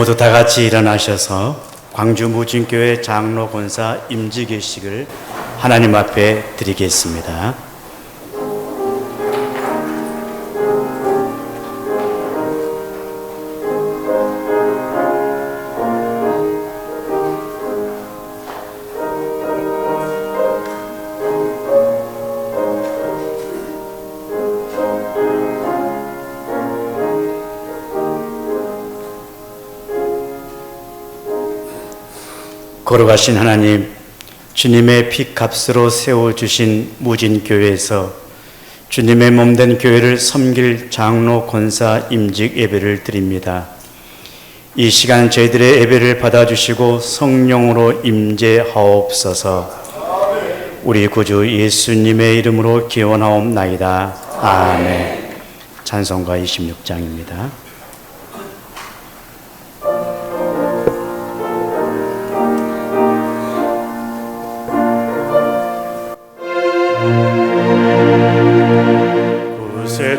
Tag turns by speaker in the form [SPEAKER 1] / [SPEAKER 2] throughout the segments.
[SPEAKER 1] 모두 다 같이 일어나셔서 광주 무진교회 장로 권사 임직의식을 하나님 앞에 드리겠습니다. 거룩하신 하나님, 주님의 피값으로 세워주신 무진교회에서 주님의 몸된 교회를 섬길 장로 권사 임직 예배를 드립니다. 이 시간 저희들의 예배를 받아주시고 성령으로 임재하옵소서. 우리 구주 예수님의 이름으로 기원하옵나이다. 아멘. 찬송가 26장입니다.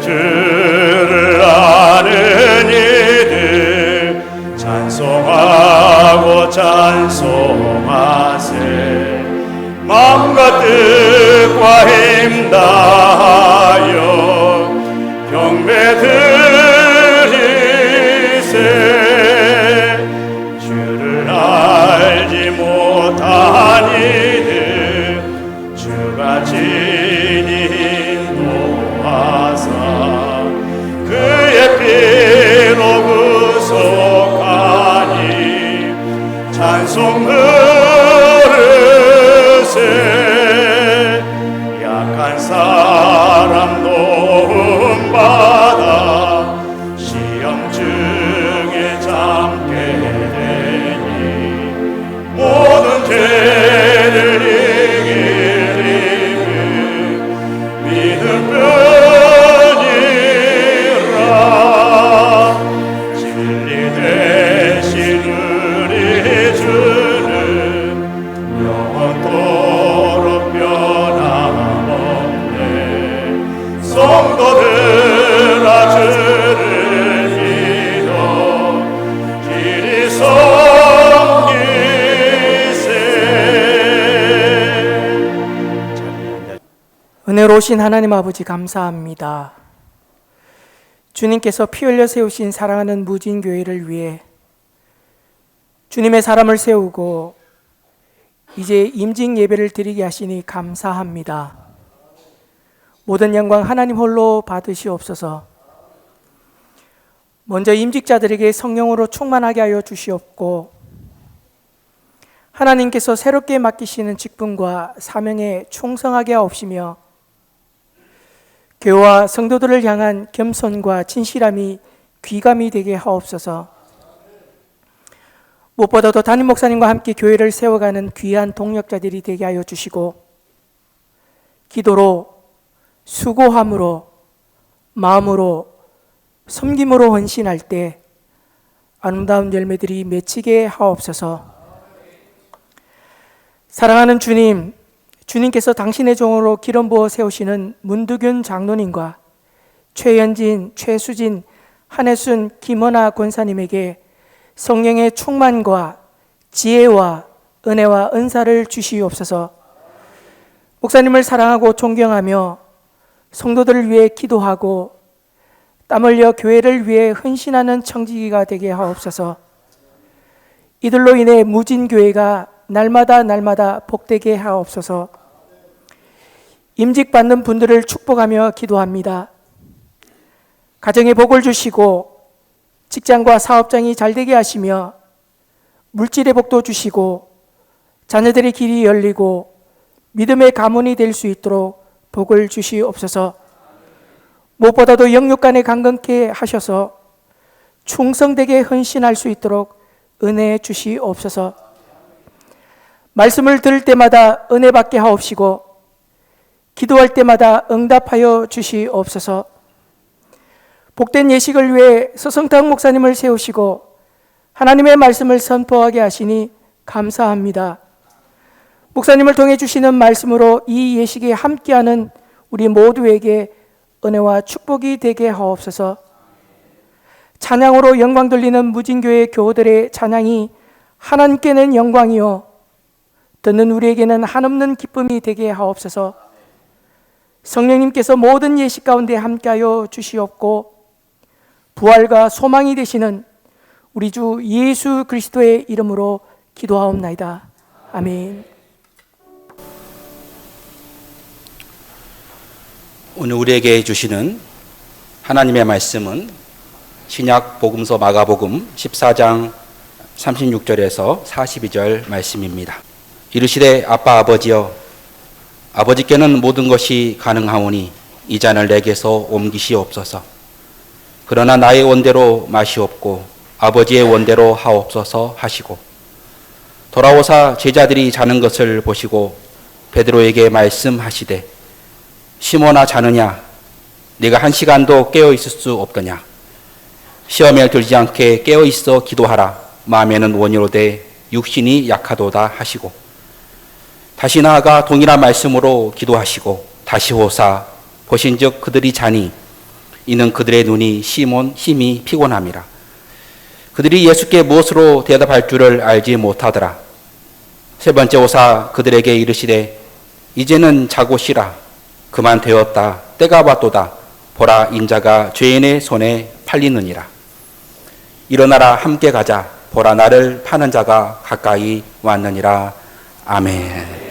[SPEAKER 2] 주를 아는 이들 찬송하고 찬송하세. 마음과 뜻과 힘 다하여 경배 드리세. 주를 알지 못한 이들 주가 진히 그의 피로 구속하니 찬송 들으세. 약한 사람 도움받아 시험 중에 참게 되니 모든 죄를 이길 힘을 믿음
[SPEAKER 3] 은혜로우신 하나님 아버지 감사합니다. 주님께서 피 흘려 세우신 사랑하는 무진교회를 위해 주님의 사람을 세우고 이제 임직 예배를 드리게 하시니 감사합니다. 모든 영광 하나님 홀로 받으시옵소서. 먼저 임직자들에게 성령으로 충만하게 하여 주시옵고 하나님께서 새롭게 맡기시는 직분과 사명에 충성하게 하옵시며 교회와 성도들을 향한 겸손과 진실함이 귀감이 되게 하옵소서. 무엇보다도 담임 목사님과 함께 교회를 세워가는 귀한 동력자들이 되게 하여 주시고 기도로, 수고함으로, 마음으로, 섬김으로 헌신할 때 아름다운 열매들이 맺히게 하옵소서. 사랑하는 주님, 주님께서 당신의 종으로 기름 부어 세우시는 문두균 장로님과 최연진, 최수진, 한혜순, 김원아 권사님에게 성령의 충만과 지혜와 은혜와 은사를 주시옵소서. 목사님을 사랑하고 존경하며 성도들을 위해 기도하고 땀 흘려 교회를 위해 헌신하는 청지기가 되게 하옵소서. 이들로 인해 무진교회가 날마다 복되게 하옵소서. 임직받는 분들을 축복하며 기도합니다. 가정에 복을 주시고 직장과 사업장이 잘되게 하시며 물질의 복도 주시고 자녀들의 길이 열리고 믿음의 가문이 될 수 있도록 복을 주시옵소서. 무엇보다도 영육간에 강건케 하셔서 충성되게 헌신할 수 있도록 은혜 주시옵소서. 말씀을 들을 때마다 은혜 받게 하옵시고 기도할 때마다 응답하여 주시옵소서. 복된 예식을 위해 서성탁 목사님을 세우시고 하나님의 말씀을 선포하게 하시니 감사합니다. 목사님을 통해 주시는 말씀으로 이 예식에 함께하는 우리 모두에게 은혜와 축복이 되게 하옵소서. 찬양으로 영광 돌리는 무진교회 교우들의 찬양이 하나님께는 영광이요 듣는 우리에게는 한없는 기쁨이 되게 하옵소서. 성령님께서 모든 예식 가운데 함께하여 주시옵고 부활과 소망이 되시는 우리 주 예수 그리스도의 이름으로 기도하옵나이다. 아멘.
[SPEAKER 4] 오늘 우리에게 주시는 하나님의 말씀은 신약 복음서 마가복음 14장 36절에서 42절 말씀입니다. 이르시되 아빠 아버지여 아버지께는 모든 것이 가능하오니 이 잔을 내게서 옮기시옵소서. 그러나 나의 원대로 마시옵고 아버지의 원대로 하옵소서 하시고 돌아오사 제자들이 자는 것을 보시고 베드로에게 말씀하시되 시몬아 자느냐 네가 한 시간도 깨어 있을 수 없더냐 시험에 들지 않게 깨어 있어 기도하라 마음에는 원이로되 육신이 약하도다 하시고 다시 나아가 동일한 말씀으로 기도하시고 다시 오사 보신즉 그들이 자니 이는 그들의 눈이 심히 피곤함이라. 그들이 예수께 무엇으로 대답할 줄을 알지 못하더라. 세 번째 오사 그들에게 이르시되 이제는 자고 쉬라. 그만 되었다. 때가 왔도다. 보라 인자가 죄인의 손에 팔리느니라. 일어나라 함께 가자. 보라 나를 파는 자가 가까이 왔느니라. 아멘.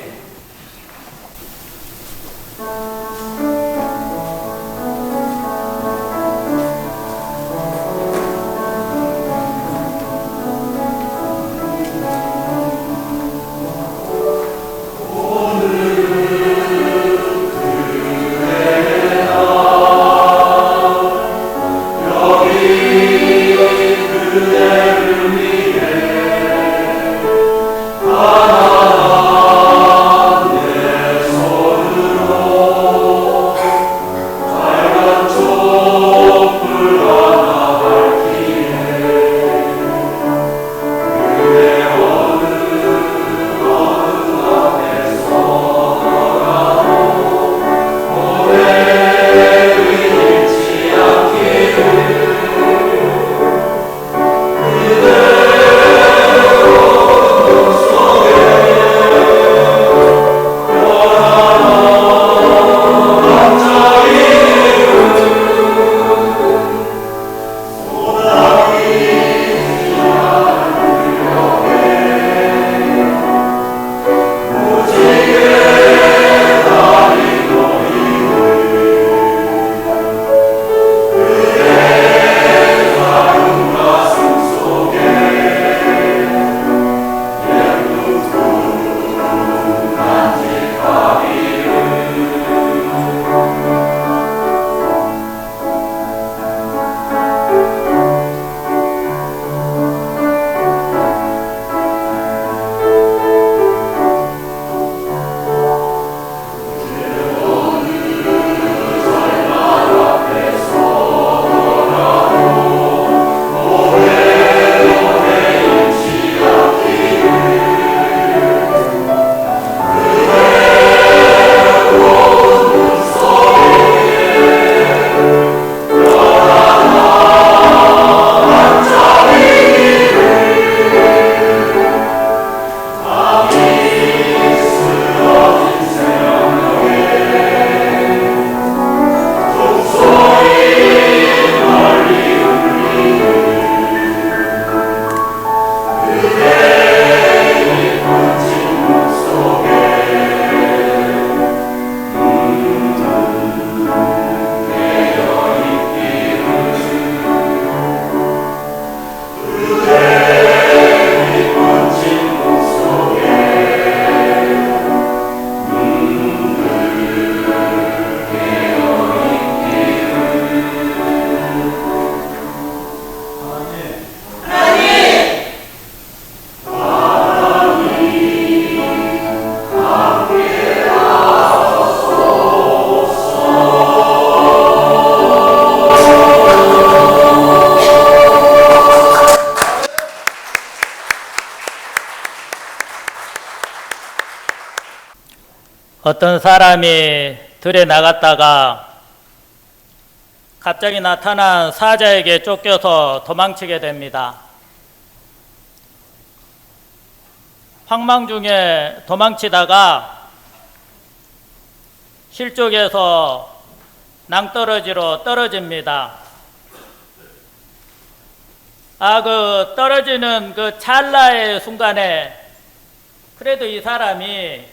[SPEAKER 5] 어떤 사람이 들에 나갔다가 갑자기 나타난 사자에게 쫓겨서 도망치게 됩니다. 황망 중에 도망치다가 실족해서 낭떠러지로 떨어집니다. 그 떨어지는 그 찰나의 순간에 그래도 이 사람이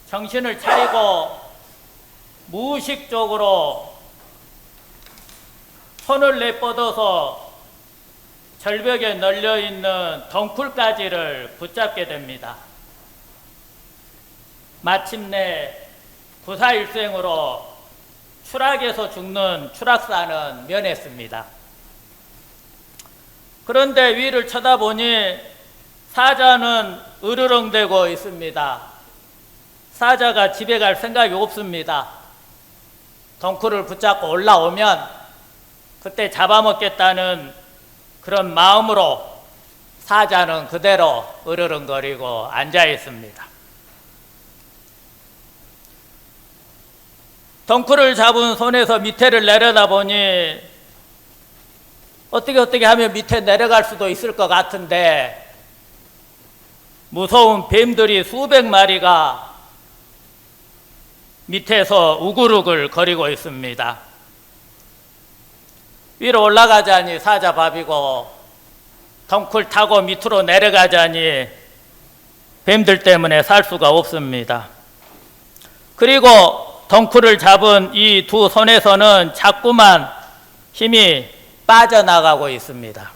[SPEAKER 5] 정신을 차리고 무의식적으로 손을 내뻗어서 절벽에 널려있는 덩굴가지를 붙잡게 됩니다. 마침내 구사일생으로 추락에서 죽는 추락사는 면했습니다. 그런데 위를 쳐다보니 사자는 으르렁대고 있습니다. 사자가 집에 갈 생각이 없습니다. 덩굴을 붙잡고 올라오면 그때 잡아먹겠다는 그런 마음으로 사자는 그대로 으르렁거리고 앉아 있습니다. 덩굴을 잡은 손에서 밑에를 내려다보니 어떻게 하면 밑에 내려갈 수도 있을 것 같은데 무서운 뱀들이 수백 마리가 밑에서 우글우글 거리고 있습니다. 위로 올라가자니 사자 밥이고 덩굴 타고 밑으로 내려가자니 뱀들 때문에 살 수가 없습니다. 그리고 덩굴을 잡은 이 두 손에서는 자꾸만 힘이 빠져나가고 있습니다.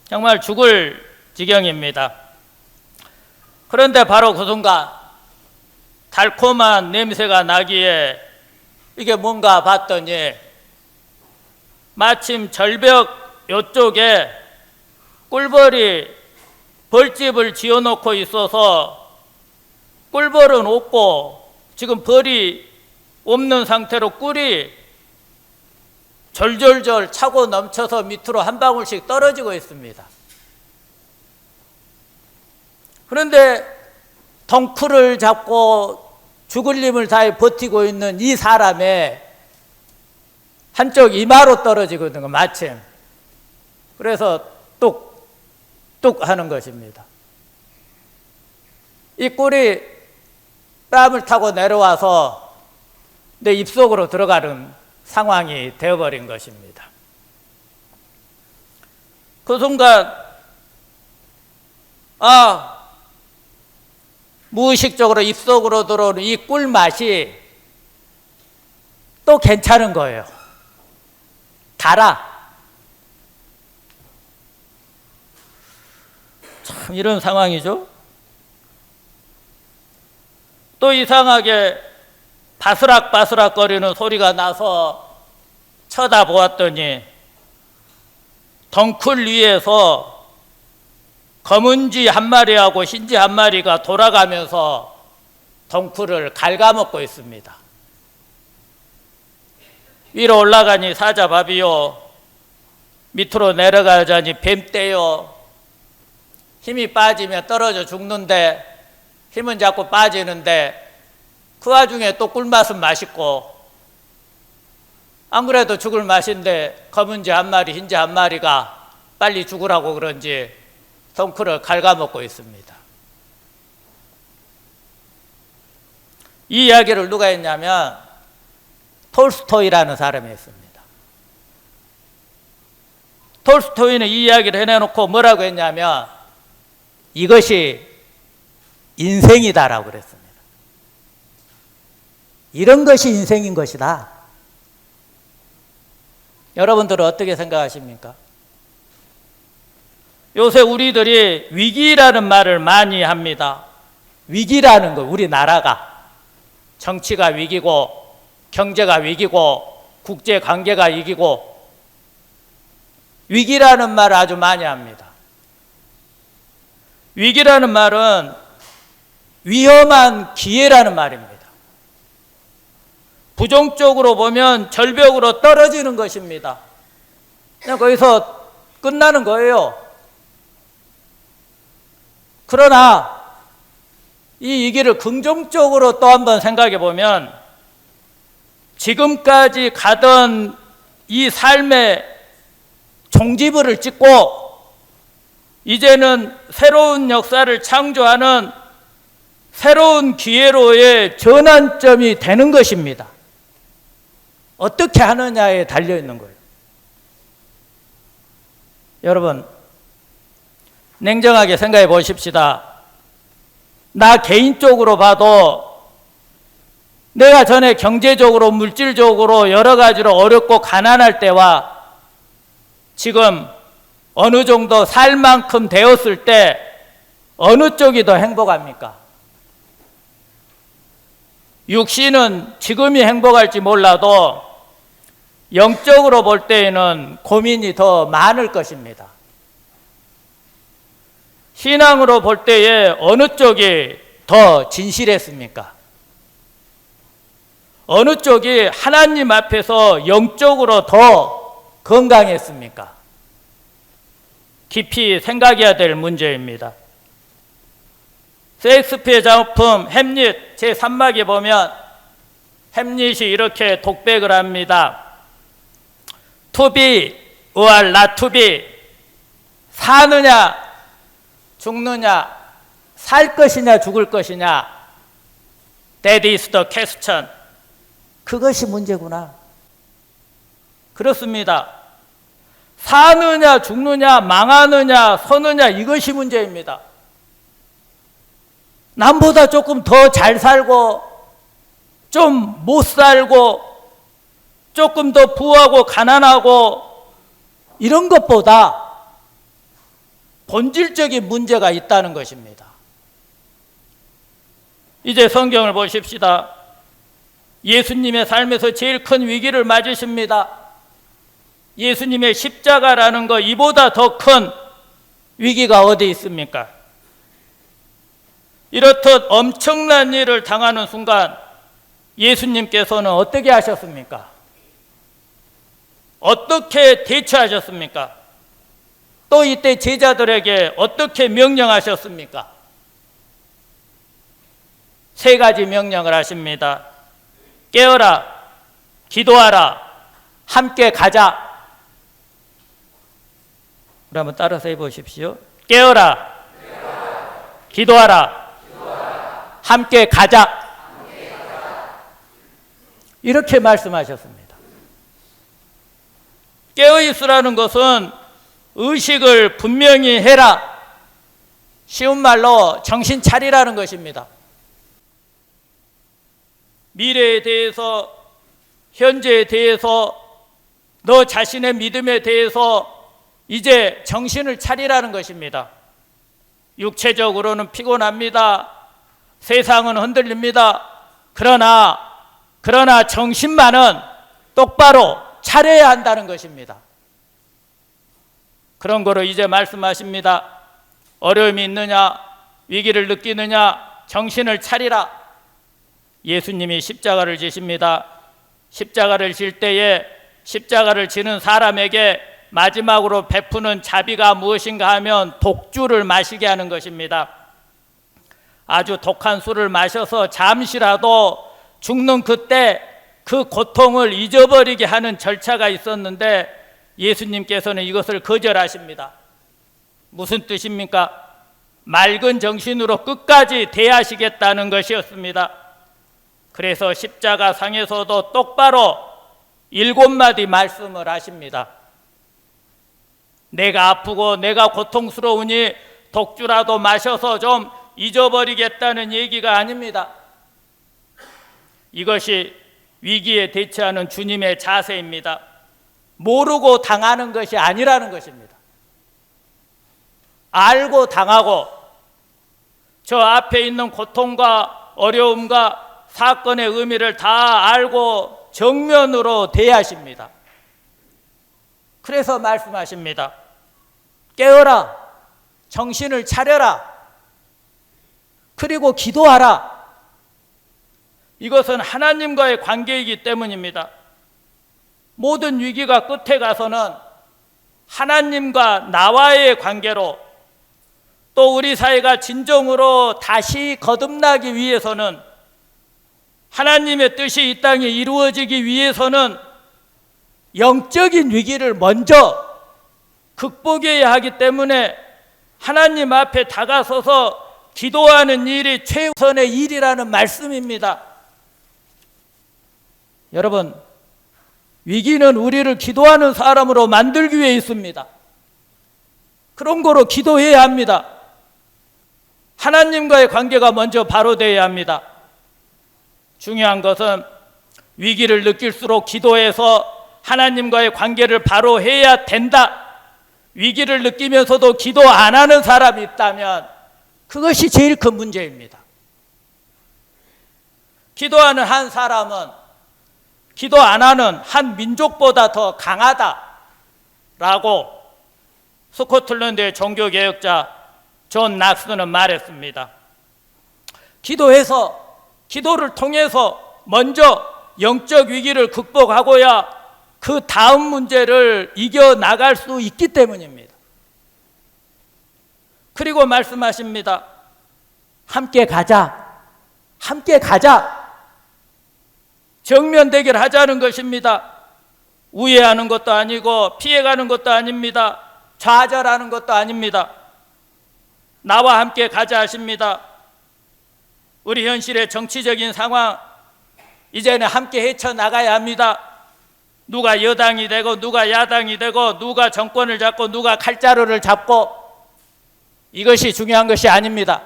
[SPEAKER 5] 정말 죽을 지경입니다. 그런데 바로 그 순간 달콤한 냄새가 나기에 이게 뭔가 봤더니 마침 절벽 요쪽에 꿀벌이 벌집을 지어놓고 있어서 꿀벌은 없고 지금 벌이 없는 상태로 꿀이 졸졸졸 차고 넘쳐서 밑으로 한 방울씩 떨어지고 있습니다. 그런데 덩굴을 잡고 죽을 힘을 다해 버티고 있는 이 사람의 한쪽 이마로 떨어지거든요, 마침. 그래서 뚝뚝 하는 것입니다. 이 꿀이 뺨을 타고 내려와서 내 입속으로 들어가는 상황이 되어버린 것입니다. 그 순간 무의식적으로 입속으로 들어오는 이 꿀맛이 또 괜찮은 거예요. 달아. 참 이런 상황이죠. 또 이상하게 바스락바스락 거리는 소리가 나서 쳐다보았더니 덩굴 위에서 검은쥐 한 마리하고 흰쥐 한 마리가 돌아가면서 덩굴을 갉아먹고 있습니다. 위로 올라가니 사자밥이요, 밑으로 내려가자니 뱀떼요. 힘이 빠지면 떨어져 죽는데 힘은 자꾸 빠지는데 그 와중에 또 꿀맛은 맛있고 안 그래도 죽을 맛인데 검은쥐 한 마리, 흰쥐 한 마리가 빨리 죽으라고 그런지 덩굴을 갉아먹고 있습니다. 이 이야기를 누가 했냐면 톨스토이라는 사람이 했습니다. 톨스토이는 이 이야기를 해내놓고 뭐라고 했냐면 이것이 인생이다라고 그랬습니다. 이런 것이 인생인 것이다. 여러분들은 어떻게 생각하십니까? 요새 우리들이 위기라는 말을 많이 합니다. 위기라는 거, 우리나라가 정치가 위기고 경제가 위기고 국제관계가 위기고 위기라는 말을 아주 많이 합니다. 위기라는 말은 위험한 기회라는 말입니다. 부정적으로 보면 절벽으로 떨어지는 것입니다. 그냥 거기서 끝나는 거예요. 그러나 이 위기를 긍정적으로 또 한번 생각해 보면 지금까지 가던 이 삶의 종지부를 찍고 이제는 새로운 역사를 창조하는 새로운 기회로의 전환점이 되는 것입니다. 어떻게 하느냐에 달려있는 거예요. 여러분, 냉정하게 생각해 보십시다. 나 개인적으로 봐도 내가 전에 경제적으로, 물질적으로 여러 가지로 어렵고 가난할 때와 지금 어느 정도 살 만큼 되었을 때 어느 쪽이 더 행복합니까? 육신은 지금이 행복할지 몰라도 영적으로 볼 때에는 고민이 더 많을 것입니다. 신앙으로 볼 때에 어느 쪽이 더 진실했습니까? 어느 쪽이 하나님 앞에서 영적으로 더 건강했습니까? 깊이 생각해야 될 문제입니다. 셰익스피어 작품 햄릿 제3막에 보면 햄릿이 이렇게 독백을 합니다. To be or not to be, 사느냐 죽느냐, 살 것이냐 죽을 것이냐, that is the question. 그것이 문제구나. 그렇습니다. 사느냐 죽느냐, 망하느냐 서느냐, 이것이 문제입니다. 남보다 조금 더 잘 살고 좀 못 살고 조금 더 부하고 가난하고 이런 것보다 본질적인 문제가 있다는 것입니다. 이제 성경을 보십시다. 예수님의 삶에서 제일 큰 위기를 맞으십니다. 예수님의 십자가라는 거, 이보다 더 큰 위기가 어디 있습니까? 이렇듯 엄청난 일을 당하는 순간 예수님께서는 어떻게 하셨습니까? 어떻게 대처하셨습니까? 또 이때 제자들에게 어떻게 명령하셨습니까? 3가지 명령을 하십니다. 깨어라, 기도하라, 함께 가자. 우리 한번 따라서 해보십시오. 깨어라, 기도하라, 함께 가자. 이렇게 말씀하셨습니다. 깨어있으라는 것은 의식을 분명히 해라. 쉬운 말로 정신 차리라는 것입니다. 미래에 대해서, 현재에 대해서, 너 자신의 믿음에 대해서 이제 정신을 차리라는 것입니다. 육체적으로는 피곤합니다. 세상은 흔들립니다. 그러나 정신만은 똑바로 차려야 한다는 것입니다. 그런 거로 이제 말씀하십니다. 어려움이 있느냐, 위기를 느끼느냐, 정신을 차리라. 예수님이 십자가를 지십니다. 십자가를 질 때에 십자가를 지는 사람에게 마지막으로 베푸는 자비가 무엇인가 하면 독주를 마시게 하는 것입니다. 아주 독한 술을 마셔서 잠시라도 죽는 그때 그 고통을 잊어버리게 하는 절차가 있었는데 예수님께서는 이것을 거절하십니다. 무슨 뜻입니까? 맑은 정신으로 끝까지 대하시겠다는 것이었습니다. 그래서 십자가 상에서도 똑바로 7마디 말씀을 하십니다. 내가 아프고 내가 고통스러우니 독주라도 마셔서 좀 잊어버리겠다는 얘기가 아닙니다. 이것이 위기에 대처하는 주님의 자세입니다. 모르고 당하는 것이 아니라는 것입니다. 알고 당하고 저 앞에 있는 고통과 어려움과 사건의 의미를 다 알고 정면으로 대하십니다. 그래서 말씀하십니다. 깨어라, 정신을 차려라, 그리고 기도하라. 이것은 하나님과의 관계이기 때문입니다. 모든 위기가 끝에 가서는 하나님과 나와의 관계로, 또 우리 사회가 진정으로 다시 거듭나기 위해서는 하나님의 뜻이 이 땅에 이루어지기 위해서는 영적인 위기를 먼저 극복해야 하기 때문에 하나님 앞에 다가서서 기도하는 일이 최우선의 일이라는 말씀입니다. 여러분, 위기는 우리를 기도하는 사람으로 만들기 위해 있습니다. 그런 거로 기도해야 합니다. 하나님과의 관계가 먼저 바로 되어야 합니다. 중요한 것은 위기를 느낄수록 기도해서 하나님과의 관계를 바로 해야 된다. 위기를 느끼면서도 기도 안 하는 사람이 있다면 그것이 제일 큰 문제입니다. 기도하는 한 사람은 기도 안 하는 한 민족보다 더 강하다라고 스코틀랜드의 종교개혁자 존 낙스는 말했습니다. 기도를 통해서 먼저 영적 위기를 극복하고야 그 다음 문제를 이겨나갈 수 있기 때문입니다. 그리고 말씀하십니다. 함께 가자. 함께 가자. 정면 대결하자는 것입니다. 우회하는 것도 아니고 피해가는 것도 아닙니다. 좌절하는 것도 아닙니다. 나와 함께 가자 하십니다. 우리 현실의 정치적인 상황, 이제는 함께 헤쳐나가야 합니다. 누가 여당이 되고 누가 야당이 되고 누가 정권을 잡고 누가 칼자루를 잡고 이것이 중요한 것이 아닙니다.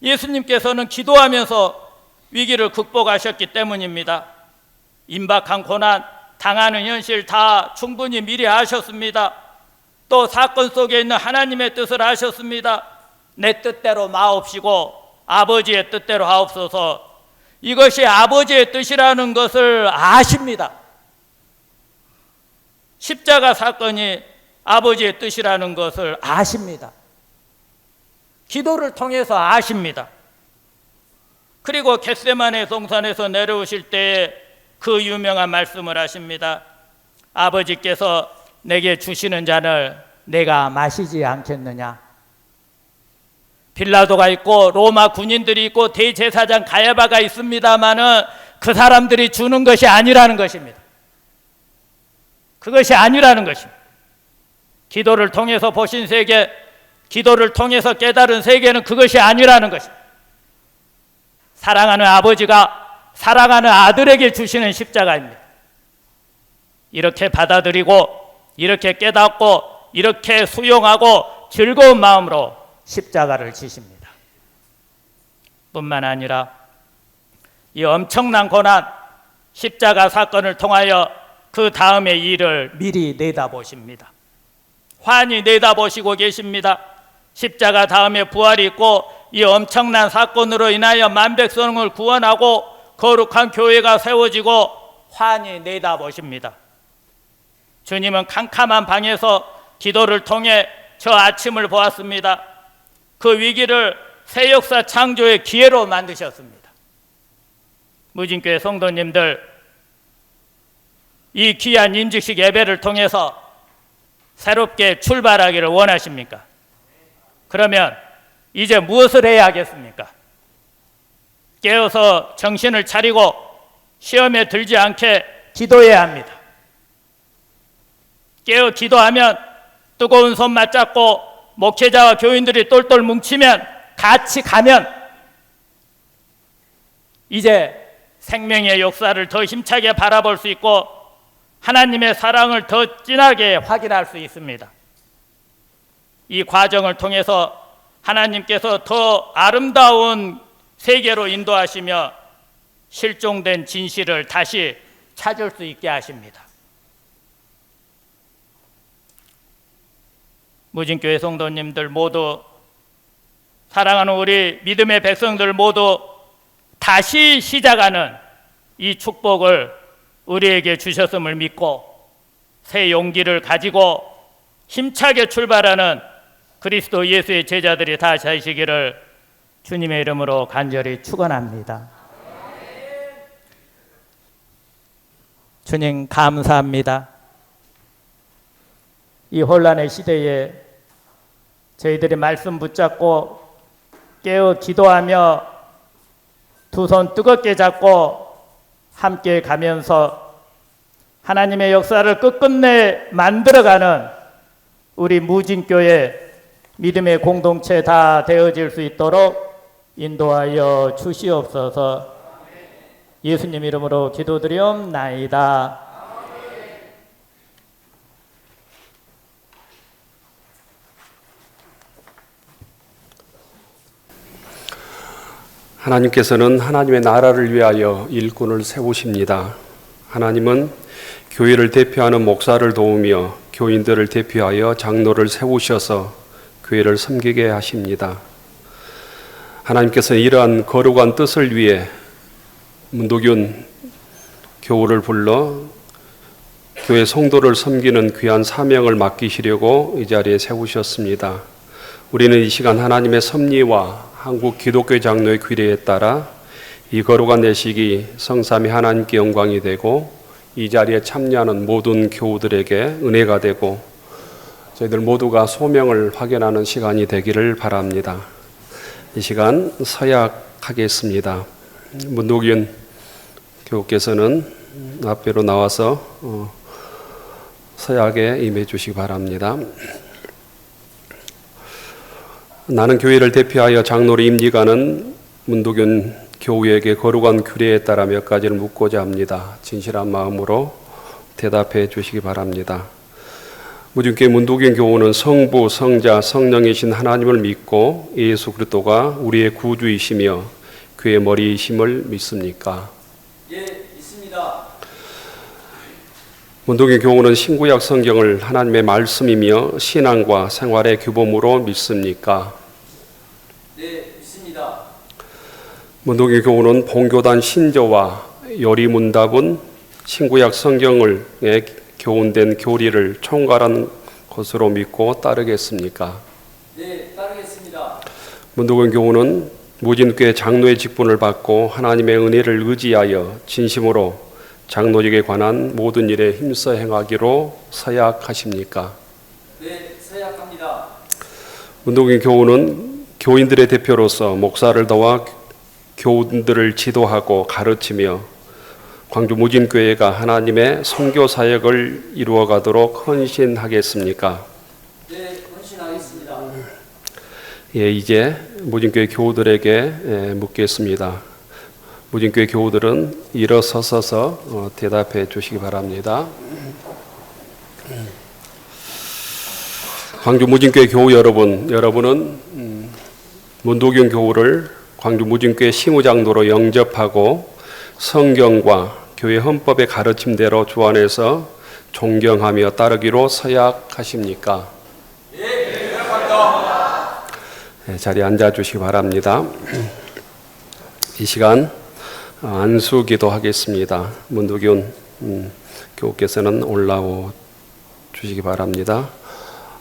[SPEAKER 5] 예수님께서는 기도하면서 위기를 극복하셨기 때문입니다. 임박한 고난, 당하는 현실 다 충분히 미리 아셨습니다. 또 사건 속에 있는 하나님의 뜻을 아셨습니다. 내 뜻대로 마옵시고 아버지의 뜻대로 하옵소서. 이것이 아버지의 뜻이라는 것을 아십니다. 십자가 사건이 아버지의 뜻이라는 것을 아십니다. 기도를 통해서 아십니다. 그리고 겟세마네 동산에서 내려오실 때에 그 유명한 말씀을 하십니다. 아버지께서 내게 주시는 잔을 내가 마시지 않겠느냐. 빌라도가 있고 로마 군인들이 있고 대제사장 가야바가 있습니다마는 그 사람들이 주는 것이 아니라는 것입니다. 그것이 아니라는 것입니다. 기도를 통해서 보신 세계, 기도를 통해서 깨달은 세계는 그것이 아니라는 것입니다. 사랑하는 아버지가 사랑하는 아들에게 주시는 십자가입니다. 이렇게 받아들이고 이렇게 깨닫고 이렇게 수용하고 즐거운 마음으로 십자가를 지십니다. 뿐만 아니라 이 엄청난 고난, 십자가 사건을 통하여 그 다음의 일을 미리 내다보십니다. 환히 내다보시고 계십니다. 십자가 다음에 부활이 있고 이 엄청난 사건으로 인하여 만백성을 구원하고 거룩한 교회가 세워지고 환히 내다보십니다. 주님은 캄캄한 방에서 기도를 통해 저 아침을 보았습니다. 그 위기를 새 역사 창조의 기회로 만드셨습니다. 무진교회 성도님들, 이 귀한 임직식 예배를 통해서 새롭게 출발하기를 원하십니까? 그러면 이제 무엇을 해야 하겠습니까? 깨어서 정신을 차리고 시험에 들지 않게 기도해야 합니다. 깨어 기도하면 뜨거운 손 맞잡고 목회자와 교인들이 똘똘 뭉치면 같이 가면 이제 생명의 역사를 더 힘차게 바라볼 수 있고 하나님의 사랑을 더 진하게 확인할 수 있습니다. 이 과정을 통해서 하나님께서 더 아름다운 세계로 인도하시며 실종된 진실을 다시 찾을 수 있게 하십니다. 무진교회 성도님들 모두, 사랑하는 우리 믿음의 백성들 모두 다시 시작하는 이 축복을 우리에게 주셨음을 믿고 새 용기를 가지고 힘차게 출발하는 그리스도 예수의 제자들이 다 되시기를 주님의 이름으로 간절히 축원합니다. 주님 감사합니다. 이 혼란의 시대에 저희들이 말씀 붙잡고 깨어 기도하며 두 손 뜨겁게 잡고 함께 가면서 하나님의 역사를 끝끝내 만들어가는 우리 무진교회 믿음의 공동체 다 되어질 수 있도록 인도하여 주시옵소서. 예수님 이름으로 기도드리옵나이다.
[SPEAKER 6] 하나님께서는 하나님의 나라를 위하여 일꾼을 세우십니다. 하나님은 교회를 대표하는 목사를 도우며 교인들을 대표하여 장로를 세우셔서 교회를 섬기게 하십니다. 하나님께서 이러한 거룩한 뜻을 위해 문도균 교우를 불러 교회 성도를 섬기는 귀한 사명을 맡기시려고 이 자리에 세우셨습니다. 우리는 이 시간 하나님의 섭리와 한국 기독교 장로의 규례에 따라 이 거룩한 예식이 성삼위 하나님께 영광이 되고 이 자리에 참여하는 모든 교우들에게 은혜가 되고 저희들 모두가 소명을 확인하는 시간이 되기를 바랍니다. 이 시간 서약하겠습니다. 문도균 교우께서는 앞으로 나와서 서약에 임해 주시기 바랍니다. 나는 교회를 대표하여 장로로 임직하는 문도균 교우에게 거룩한 규례에 따라 몇 가지를 묻고자 합니다. 진실한 마음으로 대답해 주시기 바랍니다. 무진교회 문도균 교우는 성부, 성자, 성령이신 하나님을 믿고 예수 그리스도가 우리의 구주이시며 그의 머리이심을 믿습니까?
[SPEAKER 5] 예, 믿습니다.
[SPEAKER 6] 문도균 교우는 신구약 성경을 하나님의 말씀이며 신앙과 생활의 규범으로 믿습니까?
[SPEAKER 5] 네, 믿습니다.
[SPEAKER 6] 문도균 교우는 본교단 신조와 요리문답은 신구약 성경을 교훈된 교리를 총괄한 것으로 믿고 따르겠습니까?
[SPEAKER 5] 네, 따르겠습니다.
[SPEAKER 6] 문도균 교우는 무진교회 장로의 직분을 받고 하나님의 은혜를 의지하여 진심으로 장로직에 관한 모든 일에 힘써 행하기로 서약하십니까?
[SPEAKER 5] 네, 서약합니다.
[SPEAKER 6] 문도균 교우는 교인들의 대표로서 목사를 도와 교우들을 지도하고 가르치며 광주 무진교회가 하나님의 선교 사역을 이루어가도록 헌신하겠습니까?
[SPEAKER 5] 네, 헌신하겠습니다.
[SPEAKER 6] 예, 이제 무진교회 교우들에게 묻겠습니다. 무진교회 교우들은 일어서서 대답해 주시기 바랍니다. 광주 무진교회 교우 여러분은 문도균 교우를 광주 무진교회 시무장로로 영접하고 성경과 교회 헌법의 가르침대로 주안해서 존경하며 따르기로 서약하십니까?
[SPEAKER 5] 예, 서약합니다.
[SPEAKER 6] 네, 자리에 앉아 주시기 바랍니다. 이 시간 안수기도 하겠습니다. 문도균 교우께서는 올라오 주시기 바랍니다.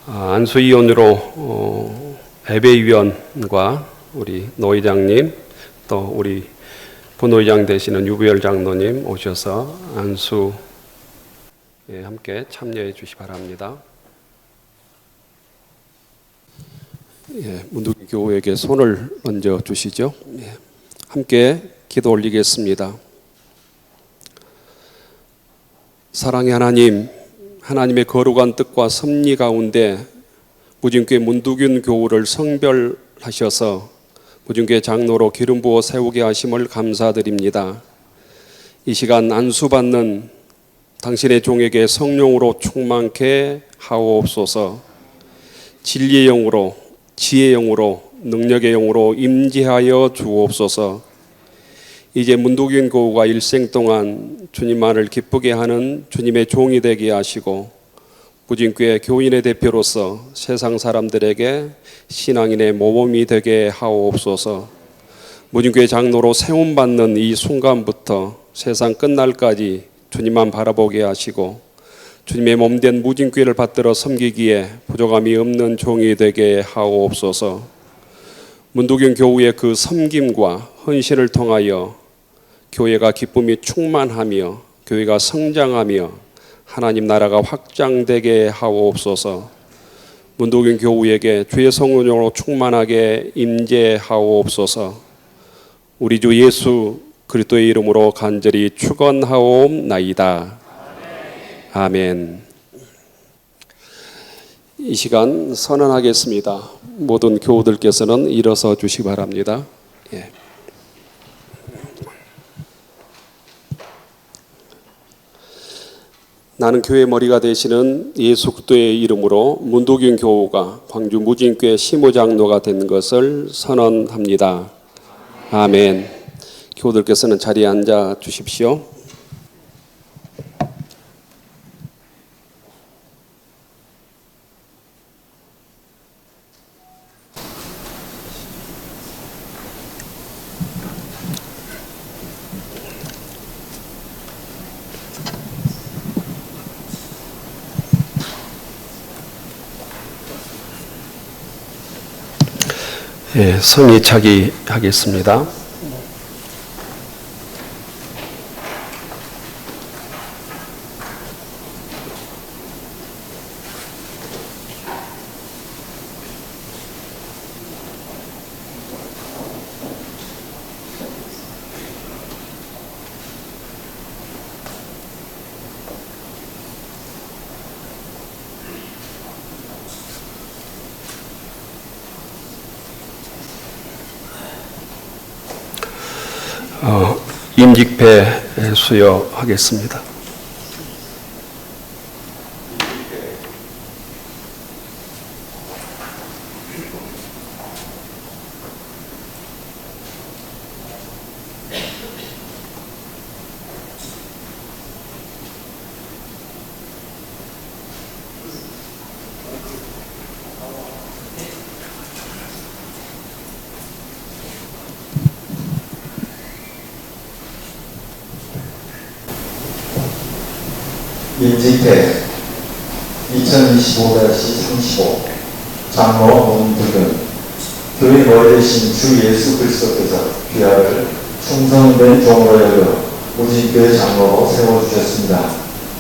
[SPEAKER 6] 안수위원으로 예배위원과 우리 노회장님 또 우리 부노회장 되시는 유부열 장로님 오셔서 안수에 함께 참여해 주시기 바랍니다. 예, 문도균 교우에게 손을 얹어 주시죠. 예, 함께 기도 올리겠습니다. 사랑의 하나님, 하나님의 거룩한 뜻과 섭리 가운데 무진교회 문도균 교우를 성별하셔서 무진교회 장로로 기름 부어 세우게 하심을 감사드립니다. 이 시간 안수받는 당신의 종에게 성령으로 충만케 하옵소서. 진리의 영으로, 지혜의 영으로, 능력의 영으로 임재하여 주옵소서. 이제 문도균 교우가 일생 동안 주님만을 기쁘게 하는 주님의 종이 되게 하시고 무진교회 교인의 대표로서 세상 사람들에게 신앙인의 모범이 되게 하옵소서. 무진교회 장로로 세움받는 이 순간부터 세상 끝날까지 주님만 바라보게 하시고 주님의 몸된 무진교회를 받들어 섬기기에 부족함이 없는 종이 되게 하옵소서. 문도균 교우의 그 섬김과 헌신을 통하여 교회가 기쁨이 충만하며 교회가 성장하며 하나님 나라가 확장되게 하옵소서. 문도균 교우에게 주의 성령으로 충만하게 임재하옵소서. 우리 주 예수 그리스도의 이름으로 간절히 축원하옵나이다. 아멘. 이 시간 선언하겠습니다. 모든 교우들께서는 일어서 주시기 바랍니다. 예. 나는 교회 머리가 되시는 예수 그리스도의 이름으로 문도균 교우가 광주 무진교회 시무장로가 된 것을 선언합니다. 아멘. 교우들께서는 자리에 앉아 주십시오. 예, 성의차기 하겠습니다. 임직배 수여하겠습니다.
[SPEAKER 7] 임직태 2025-35 장로 문두균 교회 머리 되신 주 예수 그리스도께서 귀하를 충성된 종으로 여겨 무진교회 장로로 세워주셨습니다.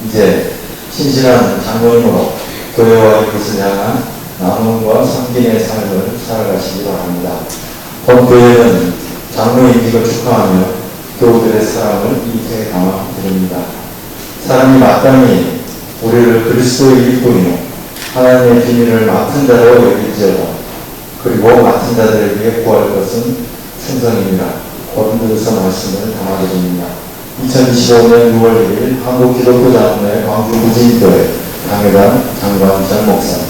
[SPEAKER 7] 이제 신실한 장로님으로 교회와 이웃을 향한 나눔과 섬김의 삶을 살아가시기 바랍니다. 본교회는 장로 임직을 축하하며 교우들의 사랑을 이세 감사드립니다. 사람이 마땅히 우리를 그리스도의 일꾼이요 하나님의 비밀을 맡은 자로 여길지어다. 그리고 맡은 자들을 위해 구할 것은 충성입니다. 거듭들어서 말씀을 담아드립니다. 2025년 6월 1일 한국기독교장로회 광주 무진교회 강회단 장관철 목사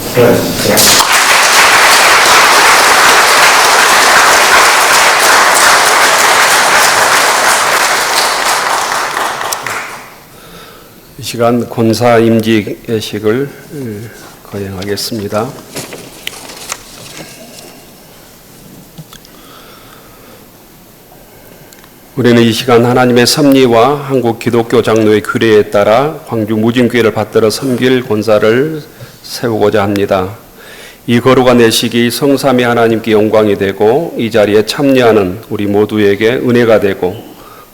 [SPEAKER 7] 축하해 주십시오.
[SPEAKER 6] 이 시간 권사 임직 예식을 거행하겠습니다. 우리는 이 시간 하나님의 섭리와 한국 기독교 장로의 규례에 따라 광주 무진교회를 받들어 섬길 권사를 세우고자 합니다. 이 거룩한 예식이 성삼위 하나님께 영광이 되고 이 자리에 참여하는 우리 모두에게 은혜가 되고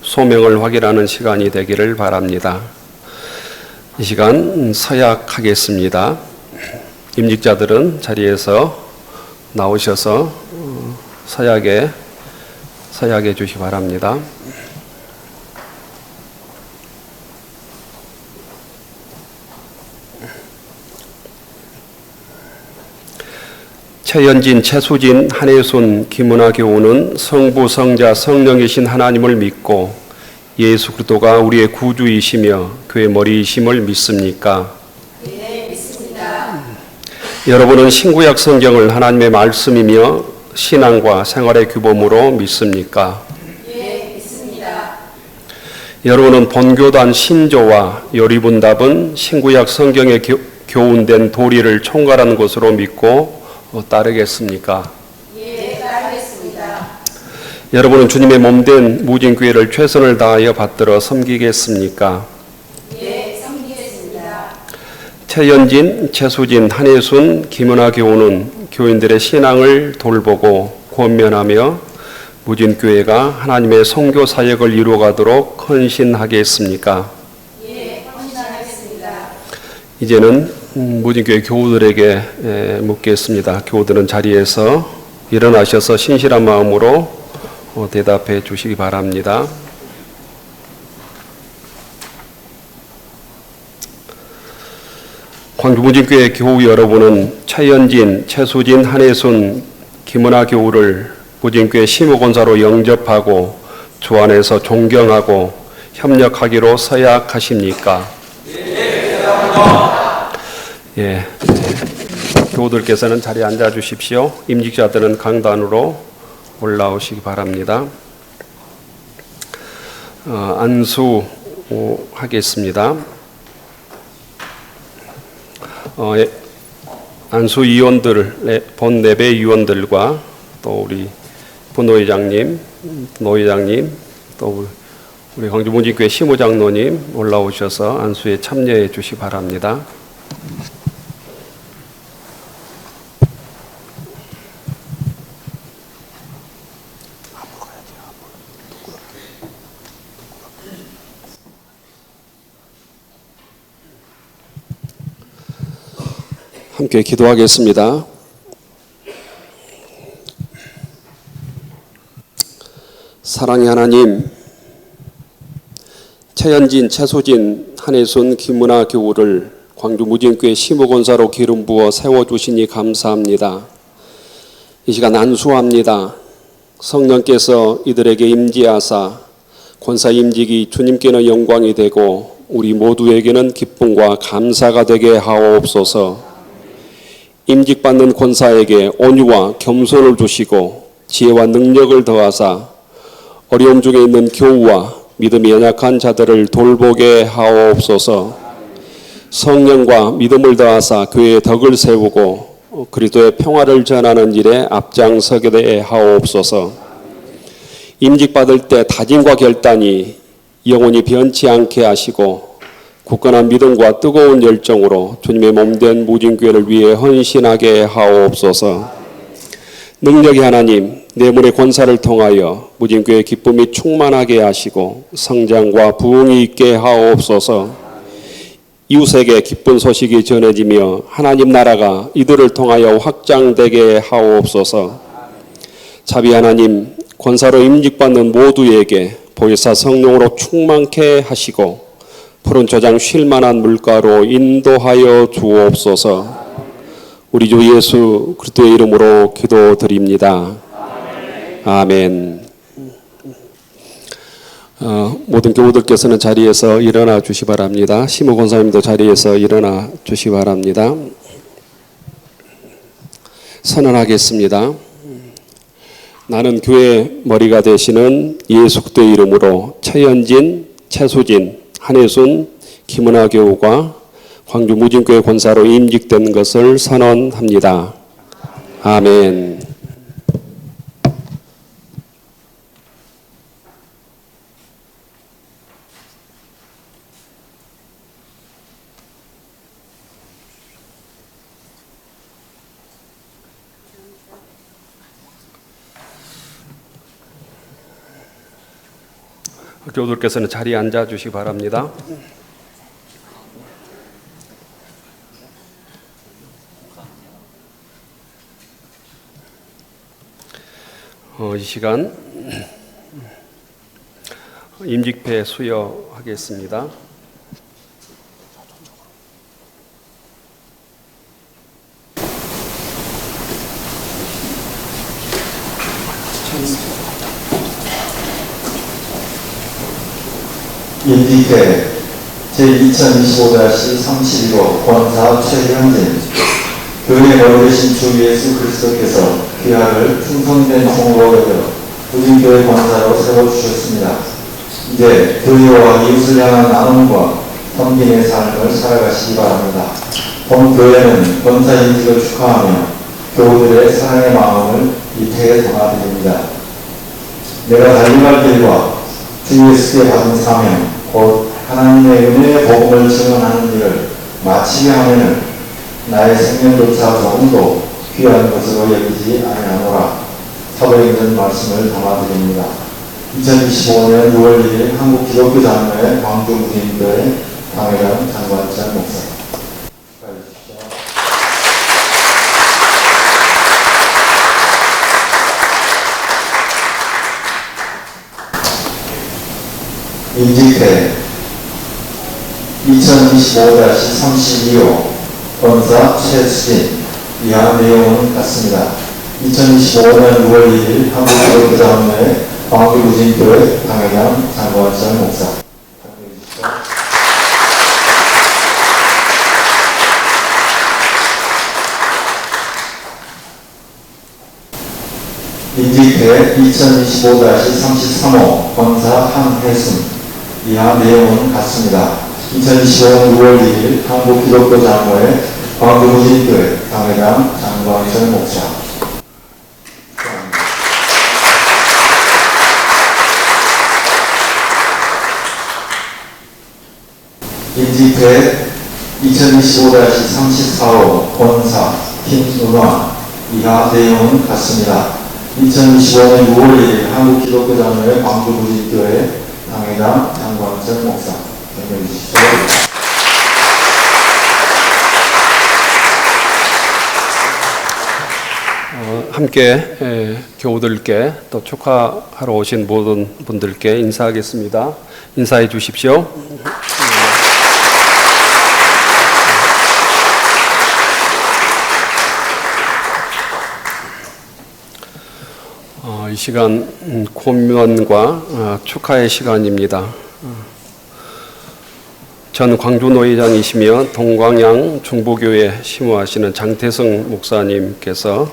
[SPEAKER 6] 소명을 확인하는 시간이 되기를 바랍니다. 이 시간 서약하겠습니다. 임직자들은 자리에서 나오셔서 서약해 주시기 바랍니다. 최연진, 최수진, 한혜순, 김은아 교우는 성부, 성자, 성령이신 하나님을 믿고 예수 그리스도가 우리의 구주이시며 교회 머리이심을 믿습니까?
[SPEAKER 8] 네, 믿습니다.
[SPEAKER 6] 여러분은 신구약 성경을 하나님의 말씀이며 신앙과 생활의 규범으로 믿습니까?
[SPEAKER 8] 네, 믿습니다.
[SPEAKER 6] 여러분은 본교단 신조와 요리분답은 신구약 성경에 교훈된 도리를 총괄하는 것으로 믿고 따르겠습니까?
[SPEAKER 8] 예, 따르겠습니다.
[SPEAKER 6] 여러분은 주님의 몸된 무진교회를 최선을 다하여 받들어 섬기겠습니까?
[SPEAKER 8] 예, 섬기겠습니다.
[SPEAKER 6] 최연진, 최수진, 한혜순, 김은아 교우는 교인들의 신앙을 돌보고 권면하며 무진교회가 하나님의 선교 사역을 이루어가도록 헌신하겠습니까?
[SPEAKER 8] 예, 헌신하겠습니다.
[SPEAKER 6] 이제는 무진교회 교우들에게 묻겠습니다. 교우들은 자리에서 일어나셔서 신실한 마음으로 대답해 주시기 바랍니다. 광주 무진교회 교우 여러분은 차연진, 최수진, 한혜순, 김은아 교우를 무진교회 심우권사로 영접하고 주 안에서 존경하고 협력하기로 서약하십니까? 예, 교우들께서는 자리에 앉아 주십시오. 임직자들은 강단으로 올라오시기 바랍니다. 안수하겠습니다. 안수위원들, 본 예배위원들과 또 우리 부노회장님, 노회장님, 또 우리 광주 무진교회 시무장로님 올라오셔서 안수에 참여해 주시기 바랍니다. 함께 기도하겠습니다. 사랑의 하나님, 최연진, 최소진, 한혜순, 김은아 교우를 광주 무진교회 심우권사로 기름 부어 세워주시니 감사합니다. 이 시간 안수합니다. 성령께서 이들에게 임재하사 권사 임직이 주님께는 영광이 되고 우리 모두에게는 기쁨과 감사가 되게 하옵소서. 임직받는 권사에게 온유와 겸손을 주시고 지혜와 능력을 더하사 어려움 중에 있는 교우와 믿음이 연약한 자들을 돌보게 하옵소서. 성령과 믿음을 더하사 교회의 덕을 세우고 그리스도의 평화를 전하는 일에 앞장서게 하옵소서. 임직받을 때 다짐과 결단이 영원히 변치 않게 하시고 굳건한 믿음과 뜨거운 열정으로 주님의 몸된 무진교회를 위해 헌신하게 하옵소서. 능력의 하나님, 내물의 권사를 통하여 무진교회의 기쁨이 충만하게 하시고 성장과 부흥이 있게 하옵소서. 이웃에게 기쁜 소식이 전해지며 하나님 나라가 이들을 통하여 확장되게 하옵소서. 자비 하나님, 권사로 임직받는 모두에게 보혜사 성령으로 충만케 하시고 푸른 초장 쉴만한 물가로 인도하여 주옵소서. 우리 주 예수 그리스도의 이름으로 기도드립니다. 아멘. 모든 교우들께서는 자리에서 일어나 주시 바랍니다. 심우 권사님도 자리에서 일어나 주시 바랍니다. 선언하겠습니다. 나는 교회 머리가 되시는 예수 그리스도의 이름으로 최연진, 최수진, 한혜순, 김은아 교우가 광주 무진교회 권사로 임직된 것을 선언합니다. 아멘. 교우들께서는 자리에 앉아 주시기 바랍니다. 이 시간 임직패 수여하겠습니다.
[SPEAKER 7] 임직회 제2025-31호 권사 최현진 교회의 머리 되신 주 예수 그리스도께서 귀하를 충성된 종으로 여겨 무진교회 권사로 세워주셨습니다. 이제 교회와 이웃을 향한 나눔과 섬김의 삶을 살아가시기 바랍니다. 본 교회는 권사 임직을 축하하며 교우들의 사랑의 마음을 이 태에 담아드립니다. 내가 달려갈 길과 주 예수께 받은 사명, 곧 하나님의 은혜의 복음을 증언하는 일을 마치게 하면은 나의 생명조차 조금도 귀한 것으로 여기지 아니하노라. 사도행전 말씀을 담아드립니다. 2025년 6월 1일 한국기독교장로회 광주 무진교회 강회장 장관철 목사. 임직회 2025-32호 권사 최수진 이하 내용은 같습니다. 2025년 6월 2일 한국기독교자원회 광주무진교회 강혜장 장관철 목사. 임직회 2025-33호 권사 한혜순 이하 내용은 같습니다. 2025년 6월 2일 한국기독교자원회 광주무진교회 강혜장 장관철 목사. 임직회 2025-34호 권사 김은화 이하 내용은 같습니다. 2025년 6월 1일 한국기독교자원회 광주무진교회 강혜장 장광철 목사. 경례해 주십시오.
[SPEAKER 6] 함께 교우들께 또 축하하러 오신 모든 분들께 인사하겠습니다. 인사해 주십시오. 이 시간 권면과 축하의 시간입니다. 전 광주 노회장이시며 동광양 중보교회 심호하시는 장태성 목사님께서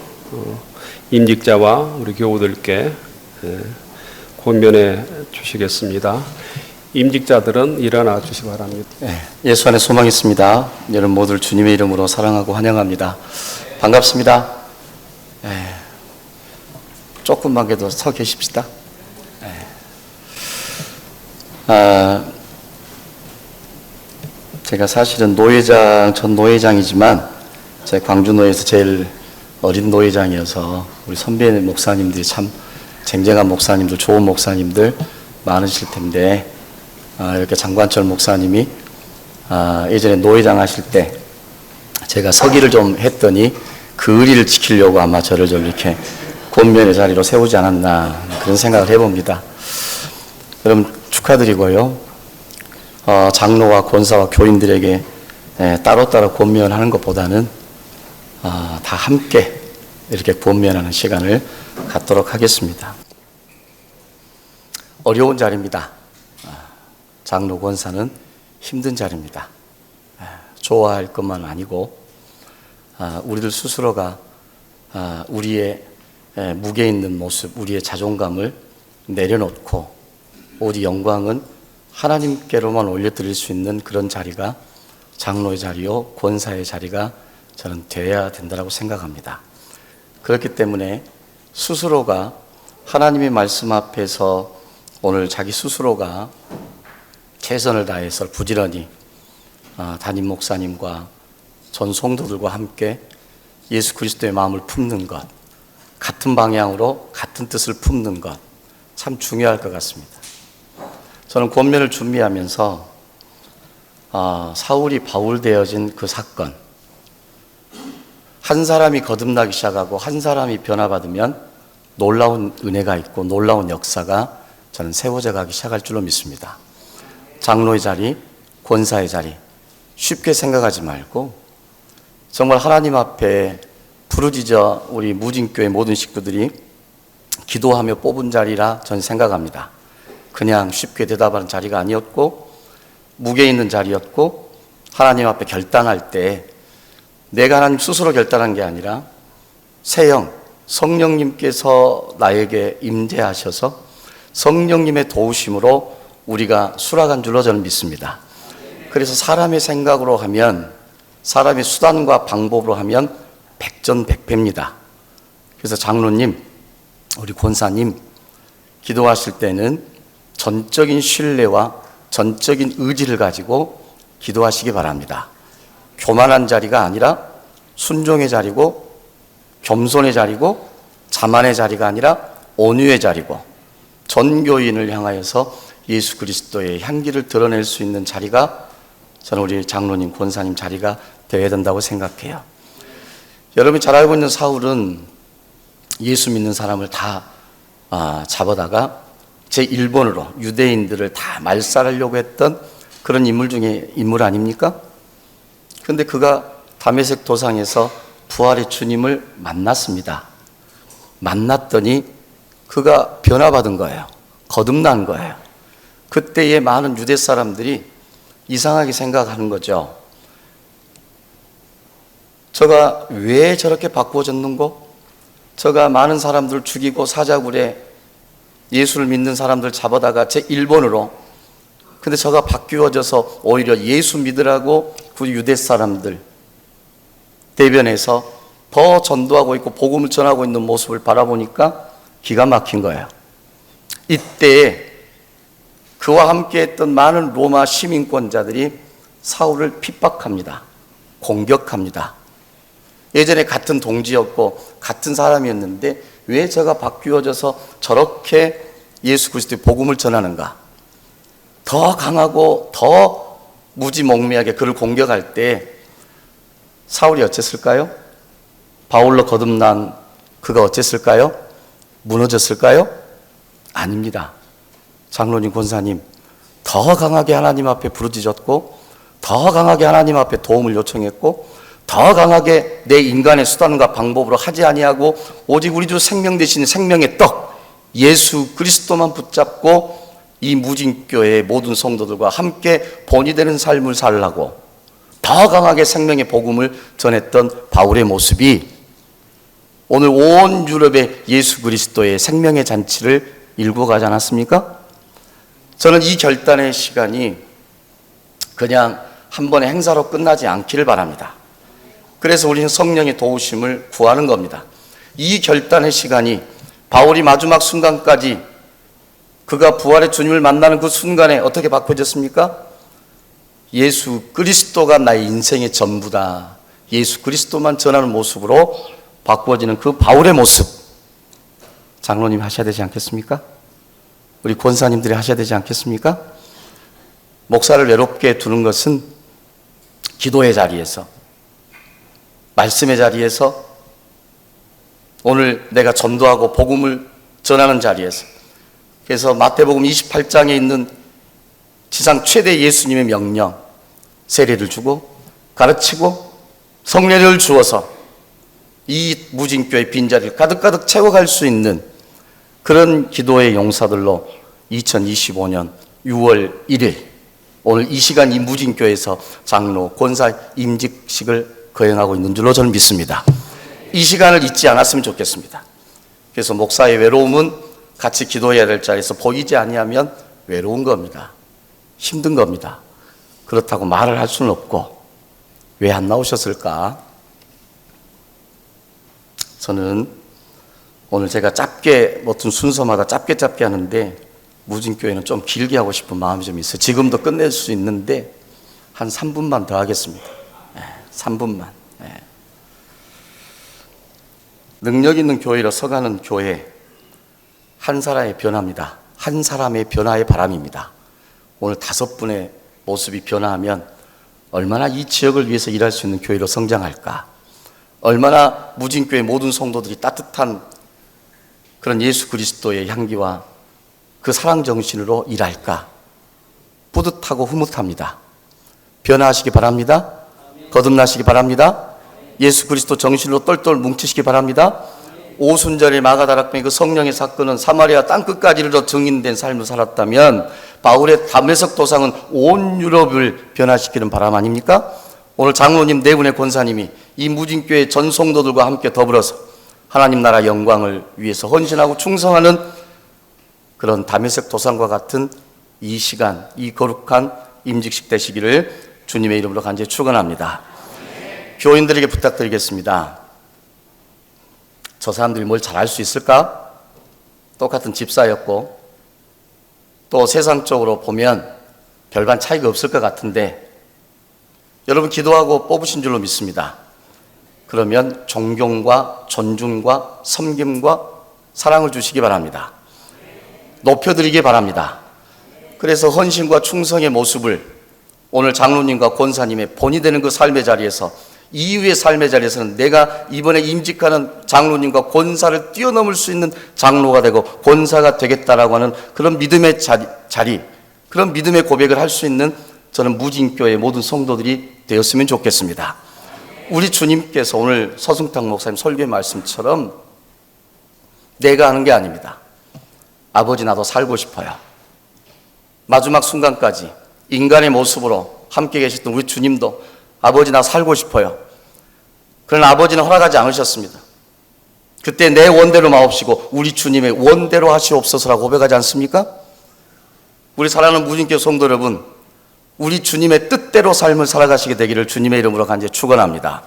[SPEAKER 6] 임직자와 우리 교우들께 권면해 주시겠습니다. 임직자들은 일어나 주시기 바랍니다.
[SPEAKER 9] 예수 안에 소망이 있습니다. 여러분 모두를 주님의 이름으로 사랑하고 환영합니다. 반갑습니다. 조금만 그래도 서 계십시다. 제가 사실은 전 노회장이지만 제 광주노회에서 제일 어린 노회장이어서 우리 선배 목사님들이 참 쟁쟁한 목사님들, 좋은 목사님들 많으실 텐데 이렇게 장관철 목사님이 예전에 노회장 하실 때 제가 서기를 좀 했더니 그 의리를 지키려고 아마 저를 좀 이렇게 권면의 자리로 세우지 않았나 그런 생각을 해봅니다. 여러분 축하드리고요. 장로와 권사와 교인들에게 따로따로 권면하는 것보다는 다 함께 이렇게 권면하는 시간을 갖도록 하겠습니다. 어려운 자리입니다. 장로 권사는 힘든 자리입니다. 좋아할 것만 아니고 우리들 스스로가 우리의 무게 있는 모습, 우리의 자존감을 내려놓고 오직 영광은 하나님께로만 올려드릴 수 있는 그런 자리가 장로의 자리요, 권사의 자리가 저는 되어야 된다고 생각합니다. 그렇기 때문에 스스로가 하나님의 말씀 앞에서 오늘 자기 스스로가 최선을 다해서 부지런히 담임 목사님과 전 성도들과 함께 예수 그리스도의 마음을 품는 것, 같은 방향으로 같은 뜻을 품는 것 참 중요할 것 같습니다. 저는 권면을 준비하면서 사울이 바울 되어진 그 사건, 한 사람이 거듭나기 시작하고 한 사람이 변화받으면 놀라운 은혜가 있고 놀라운 역사가 저는 세워져 가기 시작할 줄로 믿습니다. 장로의 자리, 권사의 자리 쉽게 생각하지 말고 정말 하나님 앞에 부르짖어 우리 무진교회 모든 식구들이 기도하며 뽑은 자리라 저는 생각합니다. 그냥 쉽게 대답하는 자리가 아니었고 무게 있는 자리였고 하나님 앞에 결단할 때 내가 하나님 스스로 결단한 게 아니라 새영, 성령님께서 나에게 임재하셔서 성령님의 도우심으로 우리가 수락한 줄로 저는 믿습니다. 그래서 사람의 생각으로 하면, 사람의 수단과 방법으로 하면 백전백패입니다. 그래서 장로님, 우리 권사님 기도하실 때는 전적인 신뢰와 전적인 의지를 가지고 기도하시기 바랍니다. 교만한 자리가 아니라 순종의 자리고 겸손의 자리고 자만의 자리가 아니라 온유의 자리고 전교인을 향하여서 예수 그리스도의 향기를 드러낼 수 있는 자리가 저는 우리 장로님, 권사님 자리가 되어야 된다고 생각해요. 여러분이 잘 알고 있는 사울은 예수 믿는 사람을 다 잡아다가 제1번으로 유대인들을 다 말살하려고 했던 그런 인물 중에 인물 아닙니까? 그런데 그가 다메섹 도상에서 부활의 주님을 만났습니다. 만났더니 그가 변화받은 거예요. 거듭난 거예요. 그때의 많은 유대 사람들이 이상하게 생각하는 거죠. 저가 왜 저렇게 바꾸어졌는고? 저가 많은 사람들을 죽이고 사자굴에 예수를 믿는 사람들 잡아다가 제1번으로, 근데 저가 바뀌어져서 오히려 예수 믿으라고 그 유대 사람들 대변해서 더 전도하고 있고 복음을 전하고 있는 모습을 바라보니까 기가 막힌 거예요. 이때 그와 함께 했던 많은 로마 시민권자들이 사울을 핍박합니다. 공격합니다. 예전에 같은 동지였고 같은 사람이었는데 왜 저가 바뀌어져서 저렇게 예수 그리스도의 복음을 전하는가? 더 강하고 더 무지몽매하게 그를 공격할 때 사울이 어쨌을까요? 바울로 거듭난 그가 어쨌을까요? 무너졌을까요? 아닙니다. 장로님, 권사님, 더 강하게 하나님 앞에 부르짖었고 더 강하게 하나님 앞에 도움을 요청했고 더 강하게 내 인간의 수단과 방법으로 하지 아니하고 오직 우리 주 생명 되시는 생명의 떡 예수 그리스도만 붙잡고 이 무진교회의 모든 성도들과 함께 본이 되는 삶을 살라고 더 강하게 생명의 복음을 전했던 바울의 모습이 오늘 온 유럽의 예수 그리스도의 생명의 잔치를 일구 가지 않았습니까? 저는 이 결단의 시간이 그냥 한 번의 행사로 끝나지 않기를 바랍니다. 그래서 우리는 성령의 도우심을 구하는 겁니다. 이 결단의 시간이 바울이 마지막 순간까지 그가 부활의 주님을 만나는 그 순간에 어떻게 바꿔졌습니까? 예수 그리스도가 나의 인생의 전부다. 예수 그리스도만 전하는 모습으로 바꾸어지는 그 바울의 모습, 장로님 하셔야 되지 않겠습니까? 우리 권사님들이 하셔야 되지 않겠습니까? 목사를 외롭게 두는 것은 기도의 자리에서, 말씀의 자리에서, 오늘 내가 전도하고 복음을 전하는 자리에서, 그래서 마태복음 28장에 있는 지상 최대 예수님의 명령, 세례를 주고 가르치고 성례를 주어서 이 무진교의 빈자리를 가득가득 채워갈 수 있는 그런 기도의 용사들로 2025년 6월 1일 오늘 이 시간 이 무진교에서 장로, 권사 임직식을 거행하고 있는 줄로 저는 믿습니다. 이 시간을 잊지 않았으면 좋겠습니다. 그래서 목사의 외로움은 같이 기도해야 될 자리에서 보이지 아니하면 외로운 겁니다. 힘든 겁니다. 그렇다고 말을 할 수는 없고 왜 안 나오셨을까? 저는 오늘 제가 짧게 어떤 순서마다 짧게 하는데 무진교회는 좀 길게 하고 싶은 마음이 좀 있어요. 지금도 끝낼 수 있는데 한 3분만 더 하겠습니다. 3분만. 능력 있는 교회로 서가는 교회, 한 사람의 변화입니다. 한 사람의 변화의 바람입니다. 오늘 5분의 모습이 변화하면 얼마나 이 지역을 위해서 일할 수 있는 교회로 성장할까? 얼마나 무진교회 모든 성도들이 따뜻한 그런 예수 그리스도의 향기와 그 사랑 정신으로 일할까? 뿌듯하고 흐뭇합니다. 변화하시기 바랍니다. 거듭나시기 바랍니다. 예수 그리스도 정신으로 똘똘 뭉치시기 바랍니다. 오순절의 마가다락방의 그 성령의 사건은 사마리아 땅끝까지 이르러 증인된 삶을 살았다면 바울의 다메섹 도상은 온 유럽을 변화시키는 바람 아닙니까? 오늘 장로님 네 분의 권사님이 이 무진교회 전 성도들과 함께 더불어서 하나님 나라 영광을 위해서 헌신하고 충성하는 그런 다메섹 도상과 같은 이 시간, 이 거룩한 임직식 되시기를 주님의 이름으로 간절히 축원합니다. 교인들에게 부탁드리겠습니다. 저 사람들이 뭘 잘할 수 있을까? 똑같은 집사였고 또 세상적으로 보면 별반 차이가 없을 것 같은데 여러분 기도하고 뽑으신 줄로 믿습니다. 그러면 존경과 존중과 섬김과 사랑을 주시기 바랍니다. 높여드리기 바랍니다. 그래서 헌신과 충성의 모습을 오늘 장로님과 권사님의 본이 되는 그 삶의 자리에서 이후의 삶의 자리에서는 내가 이번에 임직하는 장로님과 권사를 뛰어넘을 수 있는 장로가 되고 권사가 되겠다라고 하는 그런 믿음의 자리, 그런 믿음의 고백을 할 수 있는 저는 무진교회 모든 성도들이 되었으면 좋겠습니다. 우리 주님께서 오늘 서승탁 목사님 설교의 말씀처럼 내가 하는 게 아닙니다. 아버지 나도 살고 싶어요. 마지막 순간까지 인간의 모습으로 함께 계셨던 우리 주님도 아버지 나 살고 싶어요. 그러나 아버지는 허락하지 않으셨습니다. 그때 내 원대로 마옵시고 우리 주님의 원대로 하시옵소서라고 고백하지 않습니까? 우리 사랑하는 무진교회 성도 여러분, 우리 주님의 뜻대로 삶을 살아가시게 되기를 주님의 이름으로 간절히 축원합니다.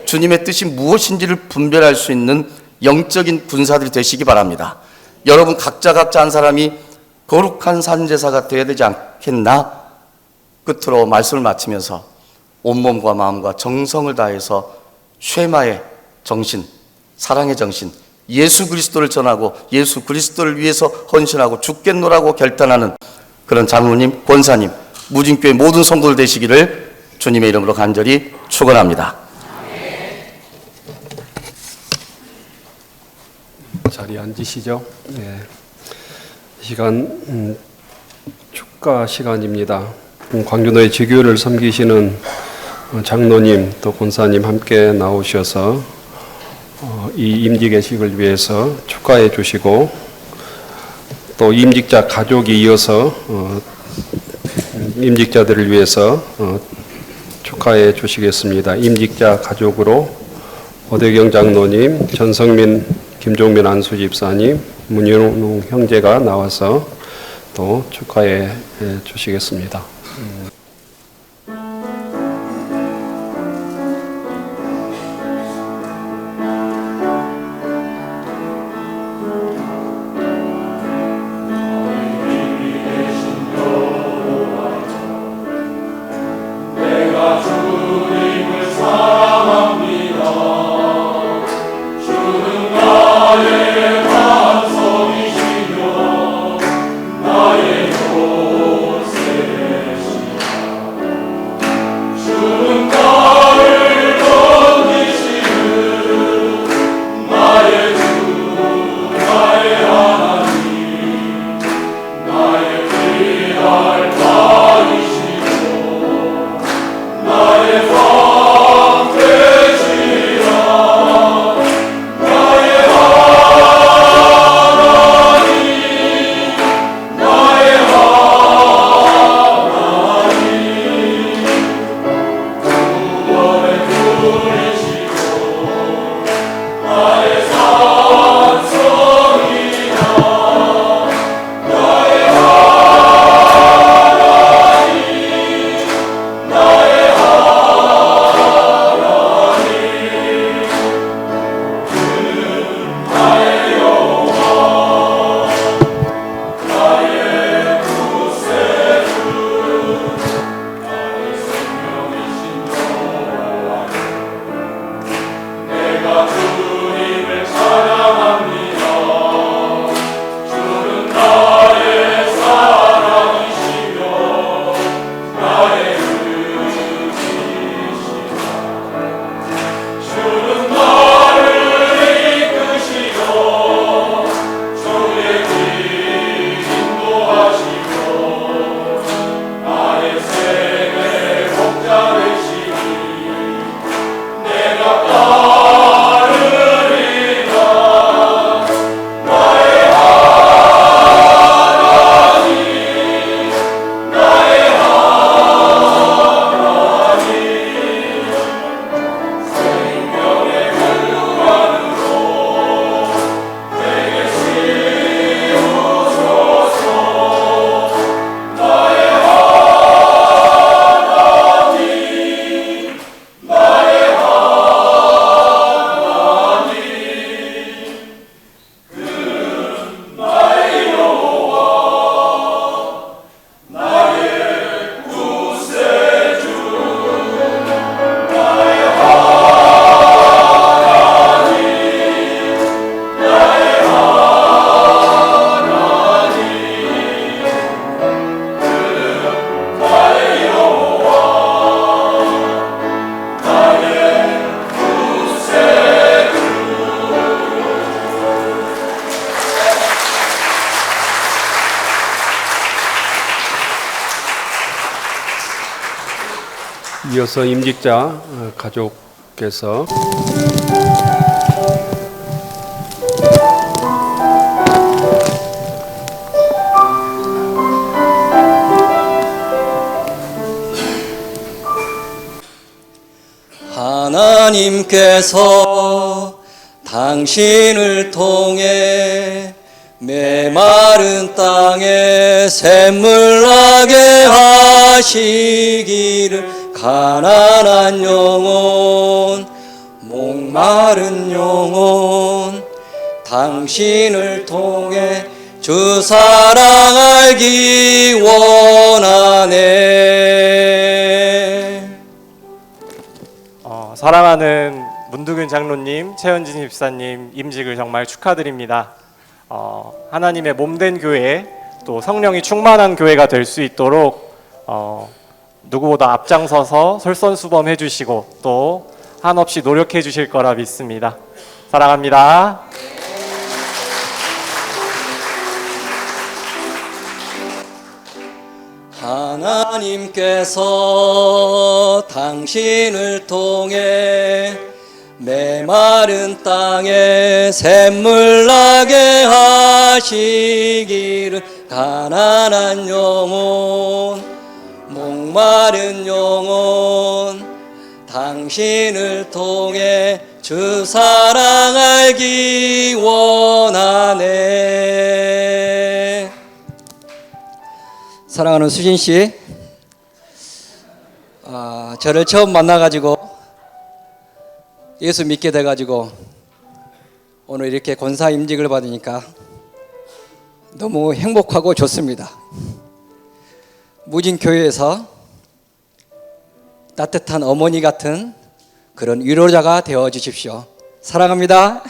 [SPEAKER 9] 주님의 뜻이 무엇인지를 분별할 수 있는 영적인 군사들이 되시기 바랍니다. 여러분 각자 한 사람이 거룩한 산제사가 되어야 되지 않겠나? 끝으로 말씀을 마치면서 온몸과 마음과 정성을 다해서 쉐마의 정신, 사랑의 정신, 예수 그리스도를 전하고 예수 그리스도를 위해서 헌신하고 죽겠노라고 결단하는 그런 장로님, 권사님, 무진교회 모든 성도들 되시기를 주님의 이름으로 간절히 축원합니다.
[SPEAKER 6] 자리에 앉으시죠. 네. 시간 축가 시간입니다. 광주노예 지교를 섬기시는 장로님 또 권사님 함께 나오셔서 이 임직의식을 위해서 축가해 주시고 또 임직자 가족이 이어서 임직자들을 위해서 축하해 주시겠습니다. 임직자 가족으로 오대경 장로님, 전성민, 김종민 안수 집사님, 문현웅 형제가 나와서 또 축하해 주시겠습니다.
[SPEAKER 2] 나의 곳에
[SPEAKER 6] 이어서 임직자 가족께서
[SPEAKER 9] 하나님께서 당신을 통해 메마른 땅에 샘물 나게 하시기를 가난한 영혼 목마른 영혼 당신을 통해 주 사랑 알기 원하네.
[SPEAKER 10] 사랑하는 문두균 장로님, 최현진 집사님 임직을 정말 축하드립니다. 하나님의 몸된 교회, 또 성령이 충만한 교회가 될 수 있도록 누구보다 앞장서서 솔선수범해 주시고 또 한없이 노력해 주실 거라 믿습니다. 사랑합니다.
[SPEAKER 9] 하나님께서 당신을 통해 메마른 땅에 샘물 나게 하시기를 가난한 영혼 목마른 영혼 당신을 통해 주 사랑 알기 원하네. 사랑하는 수진 씨, 저를 처음 만나가지고 예수 믿게 돼가지고 오늘 이렇게 권사 임직을 받으니까 너무 행복하고 좋습니다. 무진교회에서 따뜻한 어머니 같은 그런 위로자가 되어 주십시오. 사랑합니다.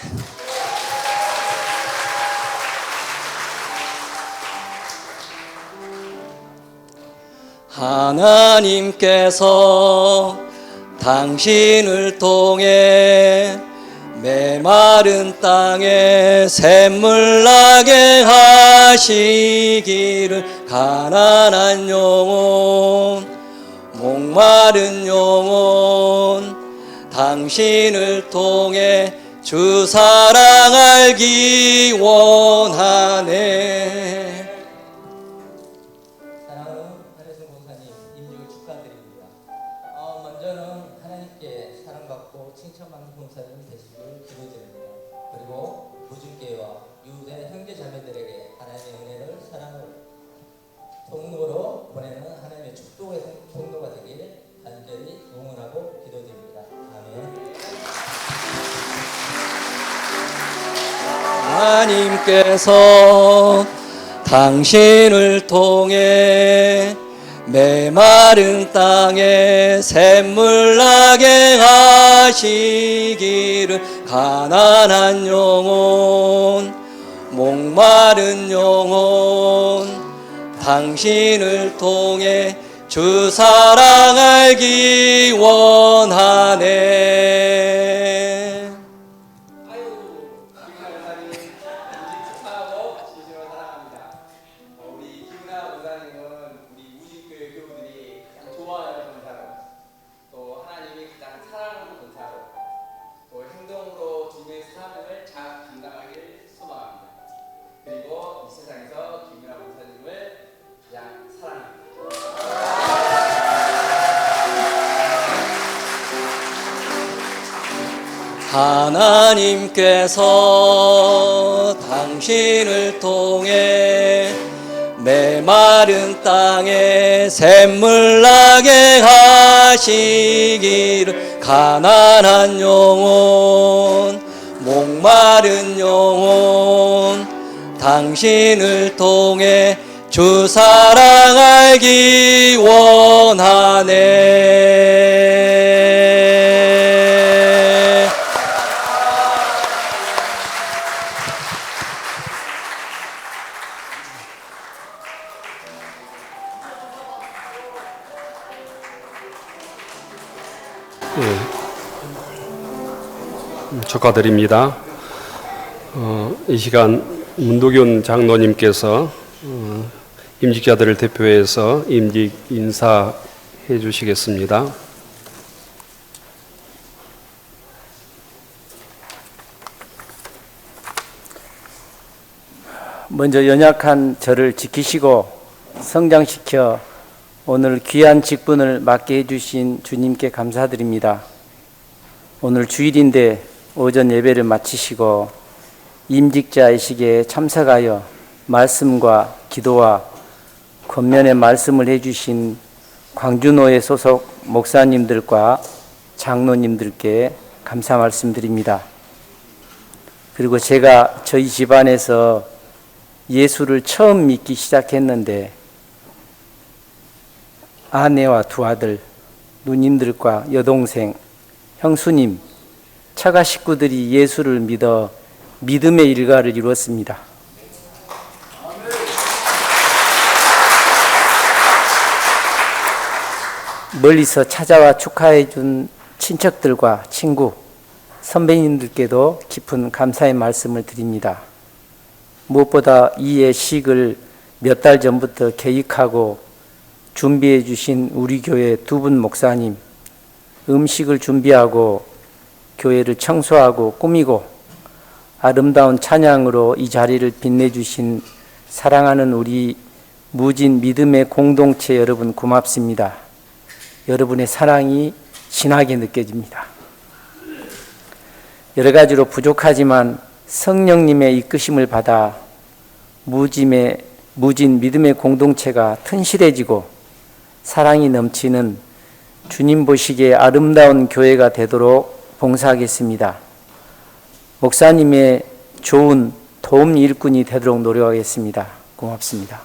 [SPEAKER 9] 하나님께서 당신을 통해 메마른 땅에 샘물 나게 하시기를 가난한 영혼 목마른 영혼 당신을 통해 주 사랑 알기 원하네. 먼저는 하나님께 사랑받고 칭찬받는 봉사님이 되시길 기도드립니다. 그리고 무진교회와 유대 형제 자매들에게 하나님의 은혜를 사랑을 통로로 보내는 하나님의 축복의 통로가 되길 간절히 응원하고 기도드립니다. 아멘. 하나님께서 당신을 통해 메마른 땅에 샘물 나게 하시기를 가난한 영혼 목마른 영혼 당신을 통해 주 사랑 알기 원하네. 하나님께서 당신을 통해 메마른 땅에 샘물 나게 하시기를 가난한 영혼 목마른 영혼 당신을 통해 주 사랑 알기 원하네.
[SPEAKER 6] 축하드립니다. 이 시간 문도균 장로님께서 임직자들을 대표해서 임직 인사해 주시겠습니다.
[SPEAKER 11] 먼저 연약한 저를 지키시고 성장시켜 오늘 귀한 직분을 맡게 해주신 주님께 감사드립니다. 오늘 주일인데 오전 예배를 마치시고 임직자의식에 참석하여 말씀과 기도와 권면의 말씀을 해주신 광주노예 소속 목사님들과 장로님들께 감사 말씀드립니다. 그리고 제가 저희 집안에서 예수를 처음 믿기 시작했는데 아내와 두 아들, 누님들과 여동생, 형수님, 처가 식구들이 예수를 믿어 믿음의 일가를 이루었습니다. 멀리서 찾아와 축하해 준 친척들과 친구, 선배님들께도 깊은 감사의 말씀을 드립니다. 무엇보다 이 예식을 몇 달 전부터 계획하고 준비해 주신 우리 교회 두 분 목사님, 음식을 준비하고 교회를 청소하고 꾸미고 아름다운 찬양으로 이 자리를 빛내주신 사랑하는 우리 무진 믿음의 공동체 여러분 고맙습니다. 여러분의 사랑이 진하게 느껴집니다. 여러 가지로 부족하지만 성령님의 이끄심을 받아 무진 믿음의 공동체가 튼실해지고 사랑이 넘치는 주님 보시기에 아름다운 교회가 되도록 봉사하겠습니다. 목사님의 좋은 도움 일꾼이 되도록 노력하겠습니다. 고맙습니다.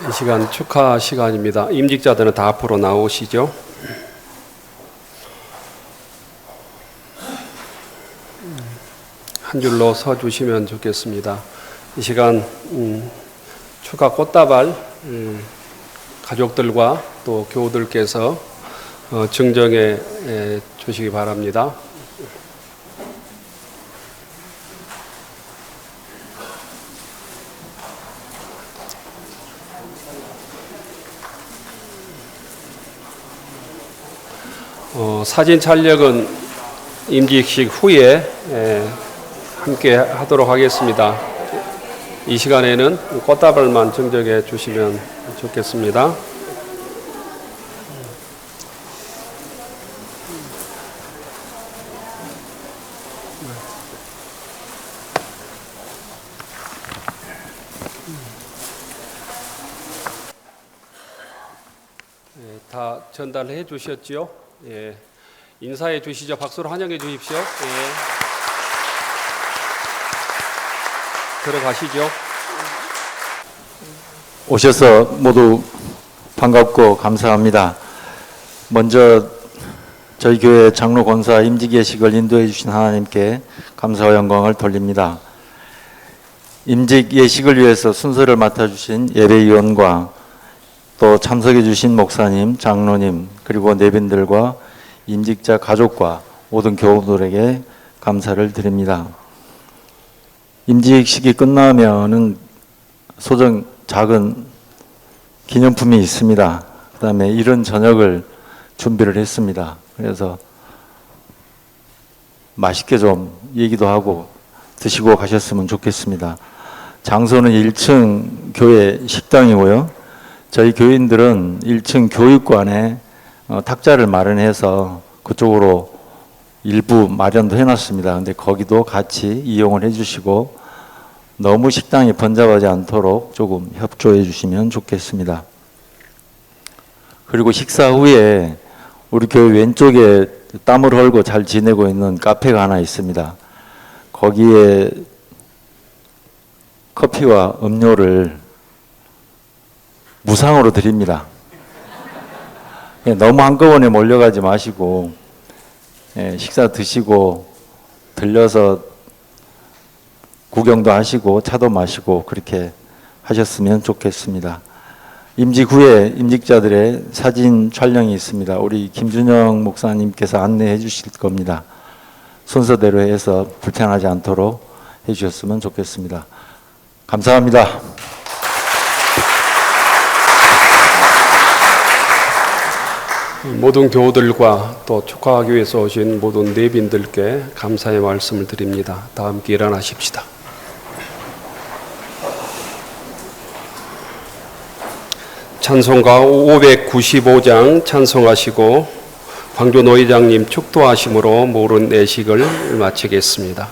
[SPEAKER 6] 이 시간 축하 시간입니다. 임직자들은 다 앞으로 나오시죠. 한 줄로 서 주시면 좋겠습니다. 이 시간 축하 꽃다발 가족들과 또 교우들께서 증정해 주시기 바랍니다. 사진 촬영은 임직식 후에 함께 하도록 하겠습니다. 이 시간에는 꽃다발만 증정해 주시면 좋겠습니다. 다 전달해 주셨죠? 예. 인사해 주시죠. 박수로 환영해 주십시오. 예. 들어가시죠.
[SPEAKER 7] 오셔서 모두 반갑고 감사합니다. 먼저 저희 교회 장로 권사 임직 예식을 인도해 주신 하나님께 감사와 영광을 돌립니다. 임직 예식을 위해서 순서를 맡아주신 예배위원과 또 참석해 주신 목사님, 장로님, 그리고 내빈들과 임직자 가족과 모든 교우들에게 감사를 드립니다. 임직식이 끝나면은 소정 작은 기념품이 있습니다. 그 다음에 이런 저녁을 준비를 했습니다. 그래서 맛있게 좀 얘기도 하고 드시고 가셨으면 좋겠습니다. 장소는 1층 교회 식당이고요. 저희 교인들은 1층 교육관에 탁자를 마련해서 그쪽으로 일부 마련도 해놨습니다. 근데 거기도 같이 이용을 해주시고 너무 식당이 번잡하지 않도록 조금 협조해 주시면 좋겠습니다. 그리고 식사 후에 우리 교회 왼쪽에 땀을 흘고 잘 지내고 있는 카페가 하나 있습니다. 거기에 커피와 음료를 무상으로 드립니다. 너무 한꺼번에 몰려가지 마시고 식사 드시고 들려서 구경도 하시고 차도 마시고 그렇게 하셨으면 좋겠습니다. 임직 후에 임직자들의 사진 촬영이 있습니다. 우리 김준영 목사님께서 안내해 주실 겁니다. 순서대로 해서 불편하지 않도록 해 주셨으면 좋겠습니다. 감사합니다.
[SPEAKER 6] 모든 교우들과 또 축하교회에서 오신 모든 내빈들께 감사의 말씀을 드립니다. 다 함께 일어나십시다. 찬송가 595장 찬송하시고 광주 노회장님 축도하심으로 모른 내식을 마치겠습니다.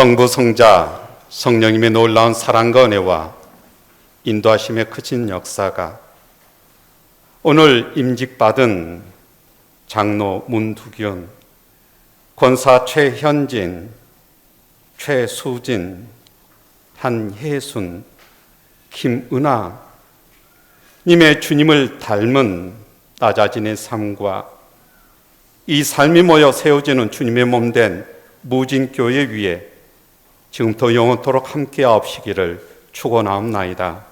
[SPEAKER 12] 성부, 성자, 성령님의 놀라운 사랑과 은혜와 인도하심의 크신 역사가 오늘 임직받은 장로 문두균, 권사 최현진, 최수진, 한혜순, 김은아 님의 주님을 닮은 낮아지는 삶과 이 삶이 모여 세워지는 주님의 몸된 무진교회 위에 지금부터 영원토록 함께하옵시기를 축원하옵나이다.